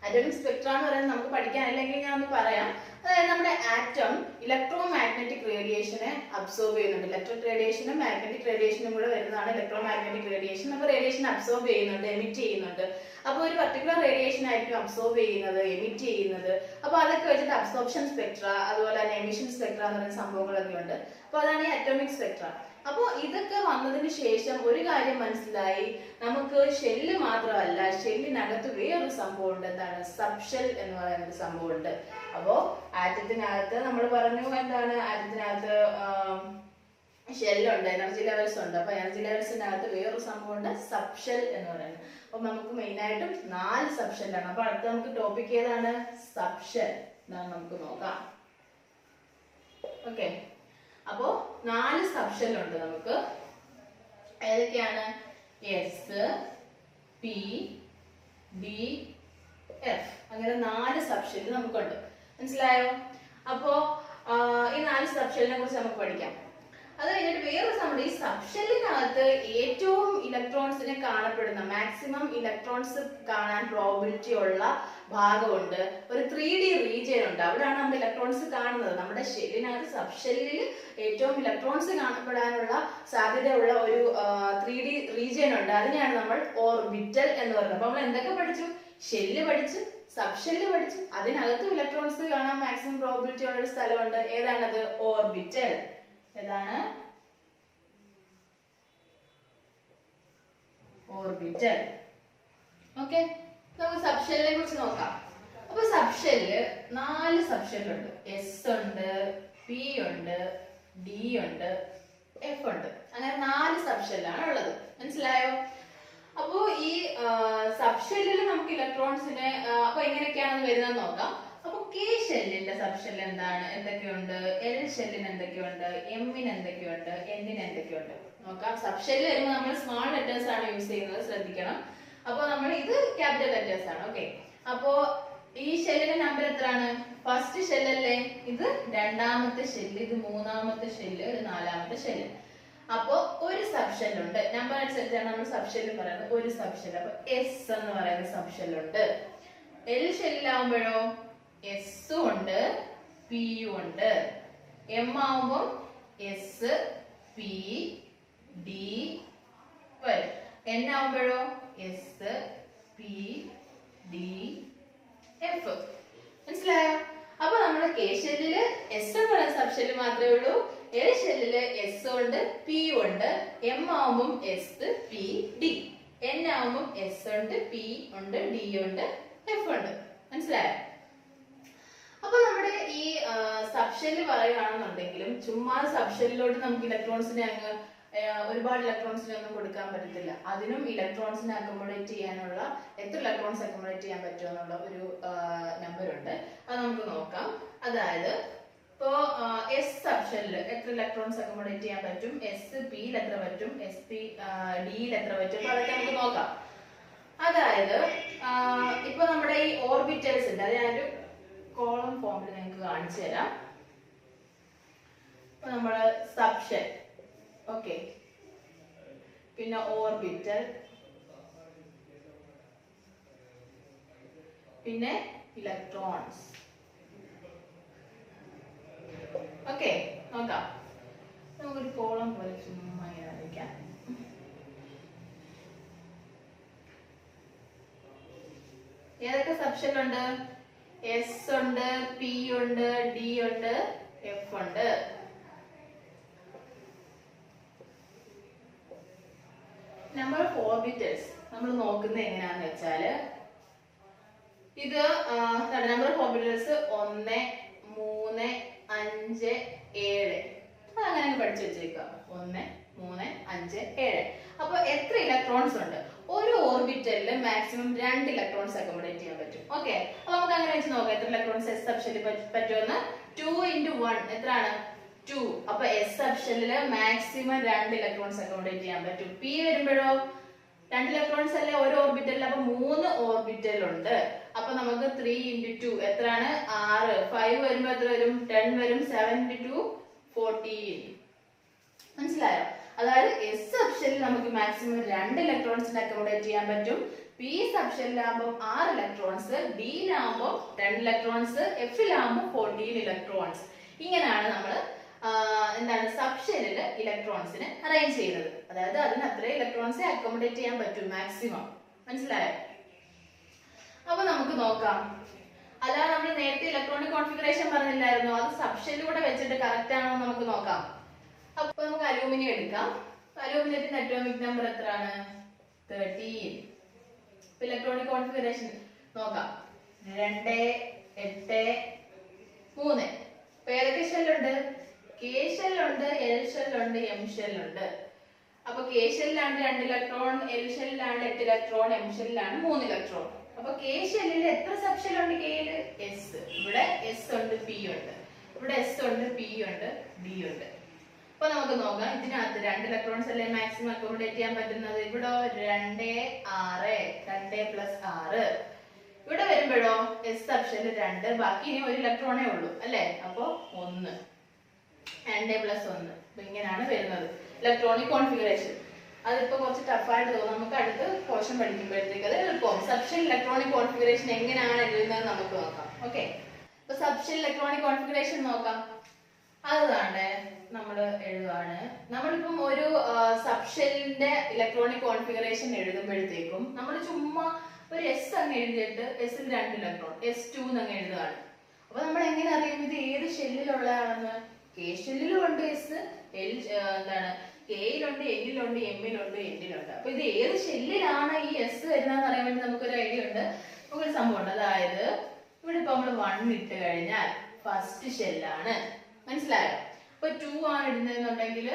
[SPEAKER 1] അറ്റോമിക് സ്പെക്ട്ര എന്ന് പറയുന്നത് നമുക്ക് പഠിക്കാൻ, അല്ലെങ്കിൽ ഞാൻ ഒന്ന് പറയാം. അതായത് നമ്മുടെ ആറ്റം ഇലക്ട്രോ മാഗ്നറ്റിക് റേഡിയേഷനെ അബ്സോർബ് ചെയ്യുന്നുണ്ട്. ഇലക്ട്രിക് റേഡിയേഷനും മാഗ്നറ്റിക് റേഡിയേഷനും കൂടെ വരുന്നതാണ് ഇലക്ട്രോ മാഗ്നറ്റിക് റേഡിയേഷൻ. അപ്പൊ റേഡിയേഷൻ അബ്സോർബ് ചെയ്യുന്നുണ്ട്, എമിറ്റ് ചെയ്യുന്നുണ്ട്. അപ്പൊ ഒരു പർട്ടിക്കുലർ റേഡിയേഷൻ ആയിരിക്കും അബ്സോർബ് ചെയ്യുന്നത്, എമിറ്റ് ചെയ്യുന്നത്. അപ്പൊ അതൊക്കെ വെച്ചിട്ട് അബ്സോർപ്ഷൻ സ്പെക്ട്ര, അതുപോലെ തന്നെ എമിഷൻ സ്പെക്ട്ര എന്ന് പറയുന്ന സംഭവങ്ങളൊക്കെ ഉണ്ട്. അപ്പൊ അതാണ് ഈ അറ്റോമിക് സ്പെക്ട്ര. അപ്പൊ ഇതൊക്കെ വന്നതിന് ശേഷം ഒരു കാര്യം മനസ്സിലായി, നമുക്ക് ഷെല്ല് മാത്രമല്ല, ഷെല്ലിനകത്ത് വേറൊരു സംഭവം ഉണ്ട്. എന്താണ്? സബ്ഷെൽ എന്ന് പറയുന്ന ഒരു സംഭവം ഉണ്ട്. അപ്പോ ആറ്റത്തിനകത്ത് നമ്മൾ പറഞ്ഞു എന്താണ്? ആറ്റത്തിനകത്ത് ഷെല്ലുണ്ട്, എനർജി ലെവൽസ് ഉണ്ട്. അപ്പൊ എനർജി ലെവൽസിനകത്ത് വേറൊരു സംഭവം ഉണ്ട്, സബ്ഷെൽ എന്ന് പറയുന്നത്. അപ്പൊ നമുക്ക് മെയിൻ ആയിട്ടും 4 സബ്ഷെല്ലാണ്. അപ്പൊ അടുത്ത നമുക്ക് ടോപ്പിക് ഏതാണ്? സബ്ഷെൽ. നമുക്ക് നോക്കാം. ഓക്കെ, അപ്പോ 4 സബ്ഷെൽ ഉണ്ട് നമുക്ക്. ഏതൊക്കെയാണ്? S, P, D, F. അങ്ങനെ 4 സബ്ഷെൽ നമുക്കുണ്ട്. മനസ്സിലായോ? അപ്പോ ഈ 4 സബ്ഷെല്ലിനെ കുറിച്ച് നമുക്ക് പഠിക്കാം. അത് കഴിഞ്ഞിട്ട് വേറൊരു സംഭവം, ഈ സബ്ഷെല്ലിനകത്ത് ഏറ്റവും ഇലക്ട്രോൺസിനെ കാണപ്പെടുന്ന, മാക്സിമം ഇലക്ട്രോൺസ് കാണാൻ പ്രോബിലിറ്റി ഉള്ള ഭാഗമുണ്ട്. ഒരു 3D റീജിയൻ ഉണ്ട്, അവിടെയാണ് നമ്മൾ ഇലക്ട്രോൺസ് കാണുന്നത്. നമ്മുടെ ഷെല്ലിനകത്ത് സബ്ഷെല്ലിൽ ഏറ്റവും ഇലക്ട്രോൺസ് കാണപ്പെടാനുള്ള സാധ്യതയുള്ള ഒരു 3D റീജിയൻ ഉണ്ട്. അതിനെയാണ് നമ്മൾ ഓർബിറ്റൽ എന്ന് പറയുന്നത്. അപ്പൊ നമ്മൾ എന്തൊക്കെ പഠിച്ചു? ഷെല്ല് പഠിച്ചു, സബ്ഷെല്ല് പഠിച്ചു, അതിനകത്തും ഇലക്ട്രോൺസ് കാണാൻ മാക്സിമം പ്രോബിലിറ്റി ഉള്ള ഒരു സ്ഥലമുണ്ട്. ഏതാണത്? ഓർബിറ്റൽ. ഏതാണ്? ഓർബിറ്റൽ. ഓക്കെ, നമുക്ക് സബ്ഷെല്ലിനെ കുറിച്ച് നോക്കാം. അപ്പൊ സബ്ഷെല്ല് 4 സബ്ഷെല്ലുണ്ട്. S ഉണ്ട്, P ഉണ്ട്, D ഉണ്ട്, F ഉണ്ട്. അങ്ങനെ 4 സബ്ഷെല്ലാണ് ഉള്ളത്. മനസ്സിലായോ? അപ്പോ ഈ സബ്ഷെല്ലിൽ നമുക്ക് ഇലക്ട്രോൺസിനെ അപ്പൊ എങ്ങനെയൊക്കെയാണെന്ന് വരുന്നത് നോക്കാം. അപ്പൊ കെ ഷെല്ലിന്റെ സബ്ഷെൽ എന്താണ്? എന്തൊക്കെയുണ്ട്? എൽ ഷെല്ലിന് എന്തൊക്കെയുണ്ട്? എമ്മിന് എന്തൊക്കെയുണ്ട്? എന്നിന് എന്തൊക്കെയുണ്ട് നോക്കാം. സബ്ഷെല്ലിൽ വരുമ്പോൾ നമ്മൾ സ്മാൾ ലെറ്റേഴ്സ് ആണ് യൂസ് ചെയ്യുന്നത്, ശ്രദ്ധിക്കണം. അപ്പൊ നമ്മൾ ഇത് ക്യാപിറ്റൽ ലെറ്റേഴ്സ് ആണ്. ഓക്കെ, അപ്പോ ഈ ഷെല്ലിന്റെ നമ്പർ എത്രയാണ്? ഫസ്റ്റ് ഷെല്ലല്ലേ ഇത്? രണ്ടാമത്തെ ഷെല്ല്, ഇത് മൂന്നാമത്തെ ഷെല്ല്, ഇത് നാലാമത്തെ ഷെല്ല്. അപ്പോ ഒരു സബ്ഷെൽ ഉണ്ട്. നമ്പർ അനുസരിച്ചാണ് നമ്മൾ സബ്ഷെല്ല് പറയുന്നത്. ഒരു സബ്ഷെൽ. അപ്പൊ എസ് എന്ന് പറയുന്ന സബ്ഷെൽ ഉണ്ട്. എൽ ഷെല്ലിലാവുമ്പോഴോ എസ് ഉണ്ട്, പി ഉണ്ട്. എം ആവുമ്പോ എസ്, പി, ഡി വരും. എൻ ആവുമ്പോഴോ എസ്, പി, ഡി, സബ്ഷെല്ല് മാത്രമേ ഉള്ളൂ. എൽ ഷെല്ലില് എസ് ഉണ്ട്, പി ഉണ്ട്, എം ആവുമ്പം എസ് പി ഡി, എൻ ആവുമ്പം എസ് ഉണ്ട്, പി ഉണ്ട്, ഡി ഉണ്ട്, എഫ് ഉണ്ട്. മനസ്സിലായോ? അപ്പൊ നമ്മുടെ ഈ സബ്ഷെല്ല് പറയുകയാണെന്നുണ്ടെങ്കിലും ചുമ്മാ സബ്ഷെല്ലിലോട്ട് നമുക്ക് ഇലക്ട്രോൺസിനെ അങ്ങ് ഒരുപാട് ഇലക്ട്രോൺസിനെ ഒന്നും കൊടുക്കാൻ പറ്റത്തില്ല. അതിനും ഇലക്ട്രോൺസിനെ അക്കോമഡേറ്റ് ചെയ്യാനുള്ള എത്ര ഇലക്ട്രോൺസ് അക്കോമഡേറ്റ് ചെയ്യാൻ പറ്റുമോ എന്നുള്ള ഒരു നമ്പർ ഉണ്ട്. അത് നമുക്ക് നോക്കാം. അതായത് ഇപ്പോ എസ് സബ്ഷെല്ലിൽ എത്ര ഇലക്ട്രോൺസ് അക്കോമഡേറ്റ് ചെയ്യാൻ പറ്റും, എസ് പിയിൽ എത്ര പറ്റും, എസ് പി ഡിയിൽ എത്ര പറ്റും, അതൊക്കെ നമുക്ക് നോക്കാം. അതായത് ഇപ്പൊ നമ്മുടെ ഈ ഓർബിറ്റൽസ് ഉണ്ട്, അത് ഞാനൊരു കോളം ഫോമിൽ നിങ്ങൾക്ക് കാണിച്ചു തരാം. ഇപ്പൊ നമ്മള് സബ്ഷെൽ, ഓക്കെ, പിന്നെ ഓർബിറ്റൽ, പിന്നെ ഇലക്ട്രോൺസ്. ഓക്കെ, നോക്കാം. നമുക്കൊരു കോളം പോലെ ചുമ്മാ ഇങ്ങനെ വരയ്ക്കാം. ഏതൊക്കെ സബ്ഷെൽ ഉണ്ട്? എസ് ഉണ്ട്, പി ഉണ്ട്, ഡി ഉണ്ട്, എഫ് ഉണ്ട്. നമ്പർ ഓഫ് ഓർബിറ്റൽസ് നമ്മൾ നോക്കുന്നത് എങ്ങനെയാന്ന് വെച്ചാല് ഇത് നമ്പർ ഓഫ് ഓർബിറ്റൽസ് 1, 3, 5, 7 അതങ്ങനെ പഠിച്ചു വെച്ചേക്കാം. 1, 3, 5, 7. അപ്പൊ എത്ര ഇലക്ട്രോൺസ് ഉണ്ട്? ഒരു ഓർബിറ്റലില് മാക്സിമം 2 ഇലക്ട്രോൺസ് അക്കോമഡേറ്റ് ചെയ്യാൻ പറ്റും. ഓക്കെ, അപ്പൊ നമുക്ക് അങ്ങനെ വെച്ച് നോക്കാം എത്ര ഇലക്ട്രോൺസ് എസ് സബ്ഷെല്ലിൽ പറ്റുമെന്ന്. 2 × 1 എത്രയാണ്? 2. അപ്പൊ എസ് സബ്ഷെല്ലില് മാക്സിമം 2 ഇലക്ട്രോൺസ് അക്കോമഡേറ്റ് ചെയ്യാൻ പറ്റും. പി വരുമ്പോഴോ 2 ഇലക്ട്രോൺസ് അല്ലേ ഒരു ഓർബിറ്റലിൽ, അപ്പൊ 3 ഓർബിറ്റൽ ഉണ്ട്. അപ്പൊ നമുക്ക് 3 × 2 എത്രയാണ്? 6. 5 വരുമ്പോ എത്ര വരും? 10 വരും. 7 × 2 14. മനസ്സിലായോ? അതായത് എസ് സബ്ഷെല്ലിൽ നമുക്ക് മാക്സിമം 2 ഇലക്ട്രോൺസിനെ അക്കോമഡേറ്റ് ചെയ്യാൻ പറ്റും. പി സബ്ഷെല്ലിലാകുമ്പോൾ 6 ഇലക്ട്രോൺസ്, ഡിയിലാകുമ്പോൾ 2 ഇലക്ട്രോൺസ്, എഫിലാകുമ്പോൾ 14 ഇലക്ട്രോൺസ്. ഇങ്ങനെയാണ് നമ്മൾ എന്താണ് സബ്ഷെല്ലില് ഇലക്ട്രോൺസിനെ അറേഞ്ച് ചെയ്യുന്നത്. അതായത് അതിന് അത്ര ഇലക്ട്രോൺസിനെ അക്കോമഡേറ്റ് ചെയ്യാൻ പറ്റും മാക്സിമം. മനസ്സിലായോ? അപ്പൊ നമുക്ക് നോക്കാം. അല്ലാതെ നമ്മൾ നേരത്തെ ഇലക്ട്രോണിക് കോൺഫിഗറേഷൻ പറഞ്ഞില്ലായിരുന്നോ, അത് സബ്ഷെല്ലിലൂടെ വെച്ചിട്ട് കറക്റ്റ് ആണോ നമുക്ക് നോക്കാം. അപ്പൊ നമുക്ക് അലൂമിനിയം എടുക്കാം. അലൂമിനിയത്തിന്റെ അറ്റോമിക് നമ്പർ എത്രയാണ്? 13. ഇലക്ട്രോണിക് കോൺഫിഗറേഷൻ നോക്കാം. 2, 8, 3. ഇപ്പൊ ഏതൊക്കെ ഷെല്ലുണ്ട്? കെ ഷെല്ലുണ്ട്, എൽ ഷെല്ലുണ്ട്, എം ഷെല്ലുണ്ട്. അപ്പൊ കെ ഷെല്ലിലാണ് 2 ഇലക്ട്രോൺ, എൽ ഷെല്ലിലാണ് 8 ഇലക്ട്രോൺ, എം ഷെല്ലിലാണ് 3 ഇലക്ട്രോൺ. അപ്പൊ കെ ഷെല്ലിൽ എത്ര സബ്ഷെൽ ഉണ്ട്? കെയില് എസ്. ഇവിടെ എസ് ഉണ്ട്, പി ഉണ്ട്. ഇവിടെ എസ് ഉണ്ട്, പി ഉണ്ട്, ഡി ഉണ്ട്. അപ്പൊ നമുക്ക് നോക്കാം. ഇതിനകത്ത് 2 ഇലക്ട്രോൺസ് അല്ലേ മാക്സിമം അക്കോമഡേറ്റ് ചെയ്യാൻ പറ്റുന്നത്. ഇവിടെ 2, 6, 2 + 6. ഇവിടെ വരുമ്പോഴോ എസ് സബ്ഷെൽ 2, ബാക്കി ഇനി 1 ഇലക്ട്രോണേ ഉള്ളൂ അല്ലേ. അപ്പൊ 1, 2 + 1. അപ്പൊ ഇങ്ങനെയാണ് വരുന്നത് ഇലക്ട്രോണിക് കോൺഫിഗറേഷൻ. അതിപ്പോ കുറച്ച് ടഫായിട്ട് തോന്നും. നമുക്ക് അടുത്ത് പോർഷൻ പഠിക്കുമ്പോഴത്തേക്ക് അത് എളുപ്പം. സബ്ഷെൽ ഇലക്ട്രോണിക് കോൺഫിഗറേഷൻ എങ്ങനെയാണ് എഴുതുന്നത് നമുക്ക് നോക്കാം. ഓക്കെ, അപ്പൊ സബ്ഷെൽ ഇലക്ട്രോണിക് കോൺഫിഗറേഷൻ നോക്കാം. അതാണ് നമ്മൾ എഴുതുകയാണ്. നമ്മളിപ്പം ഒരു സബ്ഷെല്ലിന്റെ ഇലക്ട്രോണിക് കോൺഫിഗറേഷൻ എഴുതുമ്പോഴത്തേക്കും നമ്മൾ ചുമ്മാ ഒരു എസ് അങ്ങ് എഴുതിയിട്ട് എസിൽ 2 ഇലക്ട്രോൺ, S2 അങ്ങ് എഴുതുകയാണ്. അപ്പൊ നമ്മൾ എങ്ങനെ അറിയും ഇത് ഏത് ഷെല്ലിലുള്ളതാണെന്ന്? കെ ഷെല്ലിലും ഉണ്ട് എസ്, എന്താണ് കെയിലുണ്ട്, എല്ലിലുണ്ട്, എമ്മിലുണ്ട്, എൻഡിലുണ്ട്. അപ്പൊ ഇത് ഏത് ഷെല്ലിലാണ് ഈ എസ് വരുന്നതെന്ന് അറിയാൻ വേണ്ടി നമുക്കൊരു ഐഡിയ ഉണ്ട്. നമുക്കൊരു സംഭവം ഉണ്ട്. അതായത് ഇവിടെ ഇപ്പൊ നമ്മൾ 1 ഇട്ട് കഴിഞ്ഞാൽ ഫസ്റ്റ് ഷെല്ലാണ്. മനസ്സിലായോ? അപ്പൊ 2 ആണ് ഇടുന്നതെന്നുണ്ടെങ്കിൽ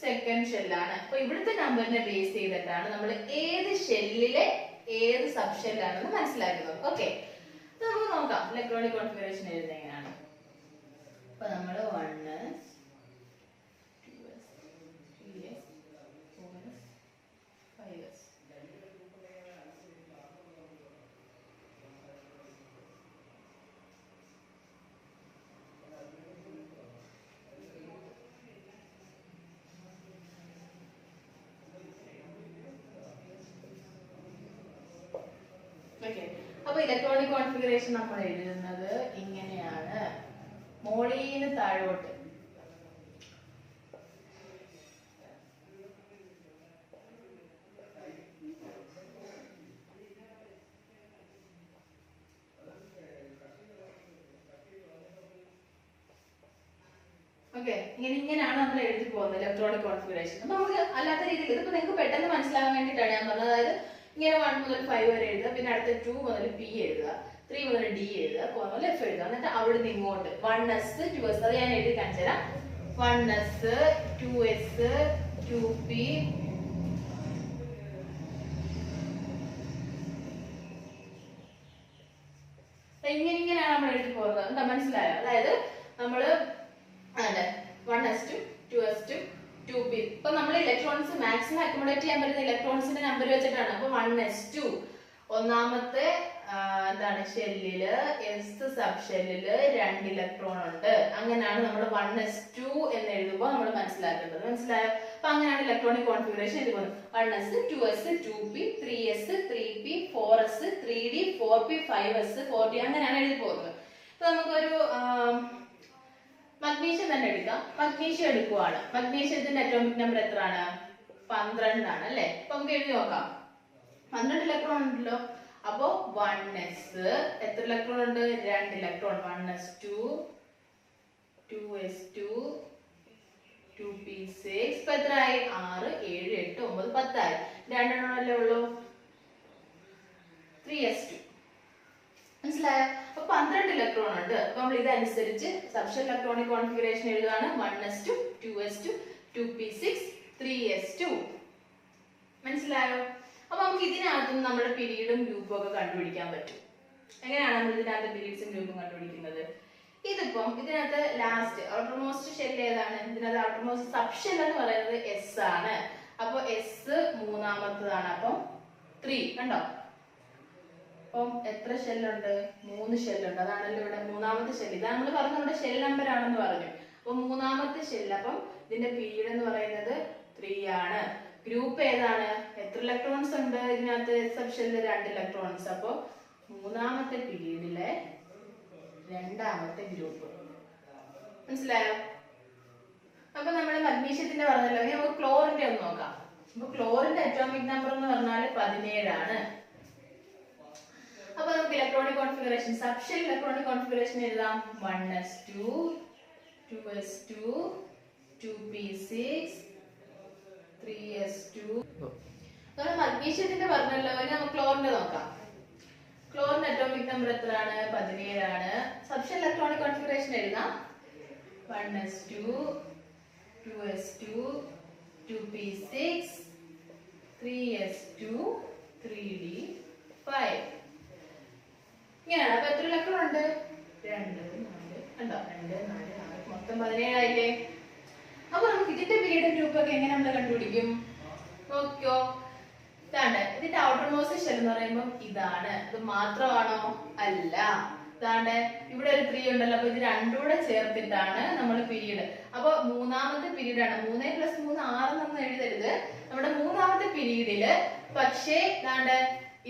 [SPEAKER 1] സെക്കൻഡ് ഷെല്ലാണ്. അപ്പൊ ഇവിടുത്തെ നമ്പറിനെ ബേസ് ചെയ്തിട്ടാണ് നമ്മൾ ഏത് ഷെല്ലിലെ ഏത് സബ് ഷെല്ലാണെന്ന് മനസ്സിലാക്കുന്നത്. ഓക്കെ, നമുക്ക് നോക്കാം ഇലക്ട്രോണിക് കോൺഫിഗറേഷൻ എഴുതുന്നത് എങ്ങനെയാണ്. അപ്പൊ നമ്മൾ 1s 2s 3s 4s 5s. അപ്പൊ ഇലക്ട്രോണിക് കോൺഫിഗറേഷൻ നമ്മൾ എഴുതുന്നത് ഇങ്ങനെയാണ്, മോളീന്ന് താഴോട്ട്. ഓക്കെ, ഇങ്ങനെയാണ് നമ്മൾ എഴുതി പോകുന്നത് ഇലക്ട്രോണിക് കോൺഫിഗറേഷൻ. അപ്പൊ നമുക്ക് അല്ലാത്ത രീതിയിൽ ഇതിപ്പോ നിങ്ങൾക്ക് പെട്ടെന്ന് മനസ്സിലാകാൻ വേണ്ടിയിട്ടാണ് ഞാൻ പറഞ്ഞത്. അതായത് ഇങ്ങനെ 1 മുതൽ 5 വരെ എഴുതുക, പിന്നെ അടുത്ത 2 മുതൽ P എഴുതുക, 3 മുതൽ D എഴുതുക, 4 മുതൽ F എഴുതുക, എന്നിട്ട് അവിടുന്ന് ഇങ്ങോട്ട് 1s 2s അത് ഞാൻ എഴുതി കാണിച്ചു തരാം. 1s 2s 2p ഇങ്ങനെയാണ് നമ്മൾ എഴുതി പോകുന്നത്. എന്താ മനസ്സിലായോ? അതായത് നമ്മള് 1s2 2s2 2p. ഇപ്പൊ നമ്മൾ ഇലക്ട്രോൺസ് മാക്സിമം അക്കോമഡേറ്റ് ചെയ്യാൻ പറ്റുന്ന ഇലക്ട്രോൺസിന്റെ നമ്പർ വെച്ചിട്ടാണ്. അപ്പൊ 1s2 ഒന്നാമത്തെ എന്താണ് ഷെല്ലില് എസ് സബ് ഷെല്ലില് 2 ഇലക്ട്രോൺ ഉണ്ട്. അങ്ങനെയാണ് നമ്മൾ 1s2 എന്ന് എഴുതുമ്പോൾ നമ്മൾ മനസ്സിലാക്കേണ്ടത്. മനസ്സിലായോ? അപ്പൊ അങ്ങനെയാണ് ഇലക്ട്രോണിക് കോൺഫിഗറേഷൻ എഴുതുന്നത്. 1s 2s 2p 3s 3p 4s 3d 4p 5s 4d അങ്ങനെയാണ് എഴുതി പോകുന്നത്. ഇപ്പൊ നമുക്കൊരു മഗ്നീഷ്യം തന്നെ എടുക്കാം. മഗ്നീഷ്യം എടുക്കുവാണ്. മഗ്നീഷ്യത്തിന്റെ അറ്റോമിക് നമ്പർ എത്രയാണ്? 12 ആണ് അല്ലെ? അപ്പൊ നമുക്ക് എഴുതി നോക്കാം. 12 ഇലക്ട്രോൺ ഉണ്ടല്ലോ. അപ്പോ 1s എത്ര ഇലക്ട്രോൺ ഉണ്ട്? 2 ഇലക്ട്രോൺ. 1s2 2s2 2p6 ഇപ്പൊ എത്രയായി? 6 7 8 9 10 ആയി. 2 എണ്ണമല്ലേ ഉള്ളൂ. 3s2 മനസ്സിലായോ? അപ്പൊ 12 ഇലക്ട്രോൺ ഉണ്ട്. അപ്പൊ നമ്മൾ ഇതനുസരിച്ച് സബ്ഷെൽ ഇലക്ട്രോണിക് കോൺഫിഗറേഷൻ എഴുതുകയാണ്. 1s2 2s2 2p6 3s2 മനസ്സിലായോ? അപ്പൊ നമുക്ക് ഇതിനകത്തും നമ്മുടെ പീരീഡും ഗ്രൂപ്പും ഒക്കെ കണ്ടുപിടിക്കാൻ പറ്റും. എങ്ങനെയാണ് നമ്മൾ ഇതിനകത്ത് പീരീഡ്സും ഗ്രൂപ്പും കണ്ടുപിടിക്കുന്നത്? ഇതിപ്പം ഇതിനകത്ത് ലാസ്റ്റ് ഔട്ടർമോസ്റ്റ് ഷെൽ ഏതാണ്? ഇതിനകത്ത് ഔട്ടർമോസ്റ്റ് സബ് ഷെൽ എന്ന് പറയുന്നത് എസ് ആണ്. അപ്പൊ എസ് മൂന്നാമത്തതാണ്. അപ്പം 3 കണ്ടോ? അപ്പം എത്ര ഷെല്ലുണ്ട്? 3 ഷെല്ലുണ്ട്. അതാണല്ലോ ഇവിടെ മൂന്നാമത്തെ ഷെൽ. ഇതാണ് നമ്മൾ പറഞ്ഞു നമ്മുടെ ഷെൽ നമ്പർ ആണെന്ന് പറഞ്ഞു. അപ്പൊ മൂന്നാമത്തെ ഷെൽ. അപ്പം ഇതിന്റെ പീരീഡ് എന്ന് പറയുന്നത് 3 ആണ്. ഗ്രൂപ്പ് ഏതാണ്? എത്ര ഇലക്ട്രോൺസ് ഉണ്ട് ഇതിനകത്ത്? സബ് ഷെല്ലിൽ 2 ഇലക്ട്രോൺസ്. അപ്പൊ മൂന്നാമത്തെ പീരീഡിലെ രണ്ടാമത്തെ ഗ്രൂപ്പ്. മനസ്സിലായോ? അപ്പൊ നമ്മൾ മഗ്നീഷ്യത്തിന്റെ പറഞ്ഞല്ലോ. ഇനി നമുക്ക് ക്ലോറിന്റെ ഒന്ന് നോക്കാം. അപ്പൊ ക്ലോറിന്റെ അറ്റോമിക് നമ്പർ എന്ന് പറഞ്ഞാൽ 17 ആണ്. അപ്പൊ നമുക്ക് electronic configuration subshell electronic configuration എഴുതാം. 1s2 2s2 2p6 3s2. നമ്മൾ മഗ്നീഷ്യത്തിന്റെ പറഞ്ഞല്ലോ. ഇനി നമുക്ക് ക്ലോറിന്റെ നോക്കാം. ക്ലോറിന്റെ അറ്റോമിക് നമ്പർ എത്രയാണ്? 17 ആണ്. സബ്ഷെൽ ഇലക്ട്രോണിക് കോൺഫിഗറേഷൻ എഴുതാം. 1s2 2s2 2p6 3s2 3d5 ഇങ്ങനെയാണ്. അപ്പൊ എത്ര ഇലക്ട്രോൺ ഉണ്ട്? 2 4 കണ്ടോ? 2 4 6 മൊത്തം 17 ആയില്ലേ? അപ്പൊ നമുക്ക് ഇതിന്റെ പീരീഡ് ഗ്രൂപ്പ് ഒക്കെ എങ്ങനെ നമ്മൾ കണ്ടുപിടിക്കും? നോക്കിയോ, ഇതാണ് ഇതിന്റെ ഔട്ടർമോസ്റ്റ് ഷെൽ എന്ന് പറയുമ്പോൾ ഇതാണ്. ഇത് മാത്രമാണോ? അല്ല. ഇതാണ്ട് ഇവിടെ ഒരു 3 ഉണ്ടല്ലോ. അപ്പൊ ഇത് രണ്ടും കൂടെ ചേർത്തിട്ടാണ് നമ്മൾ പീരീഡ്. അപ്പൊ മൂന്നാമത്തെ പീരീഡ് ആണ്. 3 + 3 6 എന്നൊന്നും എഴുതരുത്. നമ്മുടെ മൂന്നാമത്തെ പീരീഡില് പക്ഷേ ഇതാണ്ട്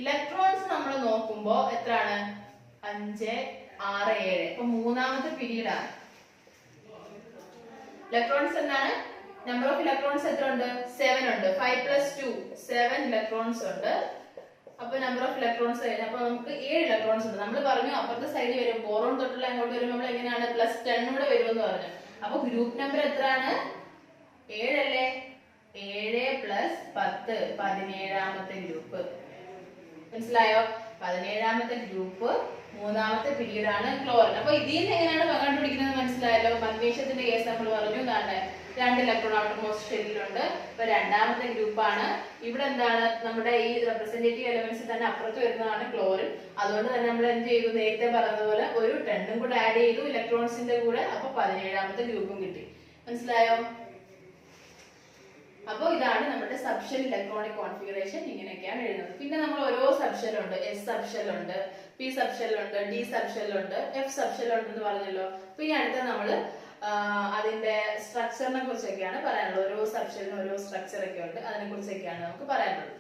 [SPEAKER 1] ഇലക്ട്രോൺസ് നമ്മൾ നോക്കുമ്പോ എത്രയാണ്? 5 6 7. അപ്പൊ മൂന്നാമത്തെ പീരീഡ് ആണ്. ഇലക്ട്രോൺസ് എന്താണ്? നമ്പർ ഓഫ് ഇലക്ട്രോൺസ് എത്ര ഉണ്ട്? 7 ഉണ്ട്. 5 + 2 7 ഇലക്ട്രോൺസ് ഉണ്ട്. അപ്പൊ നമ്പർ ഓഫ് ഇലക്ട്രോൺസ് കഴിഞ്ഞ അപ്പൊ നമുക്ക് 7 ഇലക്ട്രോൺസ് ഉണ്ട്. നമ്മൾ പറഞ്ഞു അപ്പുറത്തെ സൈഡിൽ വരും ബോറോൺ തൊട്ടുള്ള അങ്ങോട്ട് വരുമ്പോൾ നമ്മൾ എങ്ങനെയാണ് +10 കൂടെ വരുമെന്ന് പറഞ്ഞു. അപ്പൊ ഗ്രൂപ്പ് നമ്പർ എത്രയാണ്? 7 അല്ലേ? 7 + 10 17ാമത്തെ ഗ്രൂപ്പ്. മനസ്സിലായോ? 17ാമത്തെ ഗ്രൂപ്പ് മൂന്നാമത്തെ പീരീഡ് ആണ് ക്ലോറിൻ. അപ്പൊ ഇതിന്ന് എങ്ങനെയാണ് കണ്ടുപിടിക്കുന്നത് മനസ്സിലായല്ലോ. മഗ്നീഷ്യത്തിന്റെ കേസ് നമ്മൾ പറഞ്ഞു. എന്താണ്? 2 ഇലക്ട്രോൺ ഔട്ടർമോസ്റ്റ് ഷെല്ലിലുണ്ട്. ഇപ്പൊ രണ്ടാമത്തെ ഗ്രൂപ്പാണ്. ഇവിടെ എന്താണ്? നമ്മുടെ ഈ റെപ്രസെന്റേറ്റീവ് എലമെന്റ്സ് തന്നെ അപ്പുറത്ത് വരുന്നതാണ് ക്ലോറിൻ. അതുകൊണ്ട് തന്നെ നമ്മൾ എന്ത് ചെയ്തു? നേരത്തെ പറഞ്ഞതുപോലെ ഒരു 10 കൂടെ ആഡ് ചെയ്തു ഇലക്ട്രോൺസിന്റെ കൂടെ. അപ്പൊ 17ാമത്തെ ഗ്രൂപ്പും കിട്ടി. മനസ്സിലായോ? അപ്പൊ ഇതാണ് നമ്മുടെ സബ്ഷെൽ ഇലക്ട്രോണിക് കോൺഫിഗറേഷൻ. ഇങ്ങനെയൊക്കെയാണ് എഴുതുന്നത്. പിന്നെ നമ്മൾ ഓരോ സബ്ഷെൽ ഉണ്ട്. എസ് സബ്ഷെൽ ഉണ്ട്, പി സബ്ഷെൽ ഉണ്ട്, ഡി സബ്ഷെൽ ഉണ്ട്, എഫ് സബ്ഷെൽ ഉണ്ടെന്ന് പറഞ്ഞല്ലോ. പിന്നെ അടുത്ത നമ്മള് അതിന്റെ സ്ട്രക്ചറിനെ കുറിച്ചൊക്കെയാണ് പറയാനുള്ളത്. ഓരോ സബ്ഷെലിനും ഓരോ സ്ട്രക്ചർ ഒക്കെ ഉണ്ട്. അതിനെ കുറിച്ചൊക്കെയാണ് നമുക്ക് പറയാനുള്ളത്.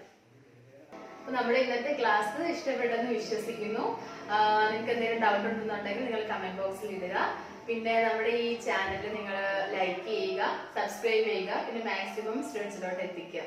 [SPEAKER 1] അപ്പൊ നമ്മുടെ ഇന്നത്തെ ക്ലാസ് ഇഷ്ടപ്പെട്ടെന്ന് വിശ്വസിക്കുന്നു. നിങ്ങൾക്ക് എന്തെങ്കിലും ഡൗട്ട് ഉണ്ടെന്നുണ്ടെങ്കിൽ നിങ്ങൾ കമന്റ് ബോക്സിൽ ഇടുക. പിന്നെ നമ്മുടെ ഈ ചാനൽ നിങ്ങൾ ലൈക്ക് ചെയ്യുക, സബ്സ്ക്രൈബ് ചെയ്യുക, പിന്നെ മാക്സിമം സ്റ്റുഡൻസിലോട്ട് എത്തിക്കുക.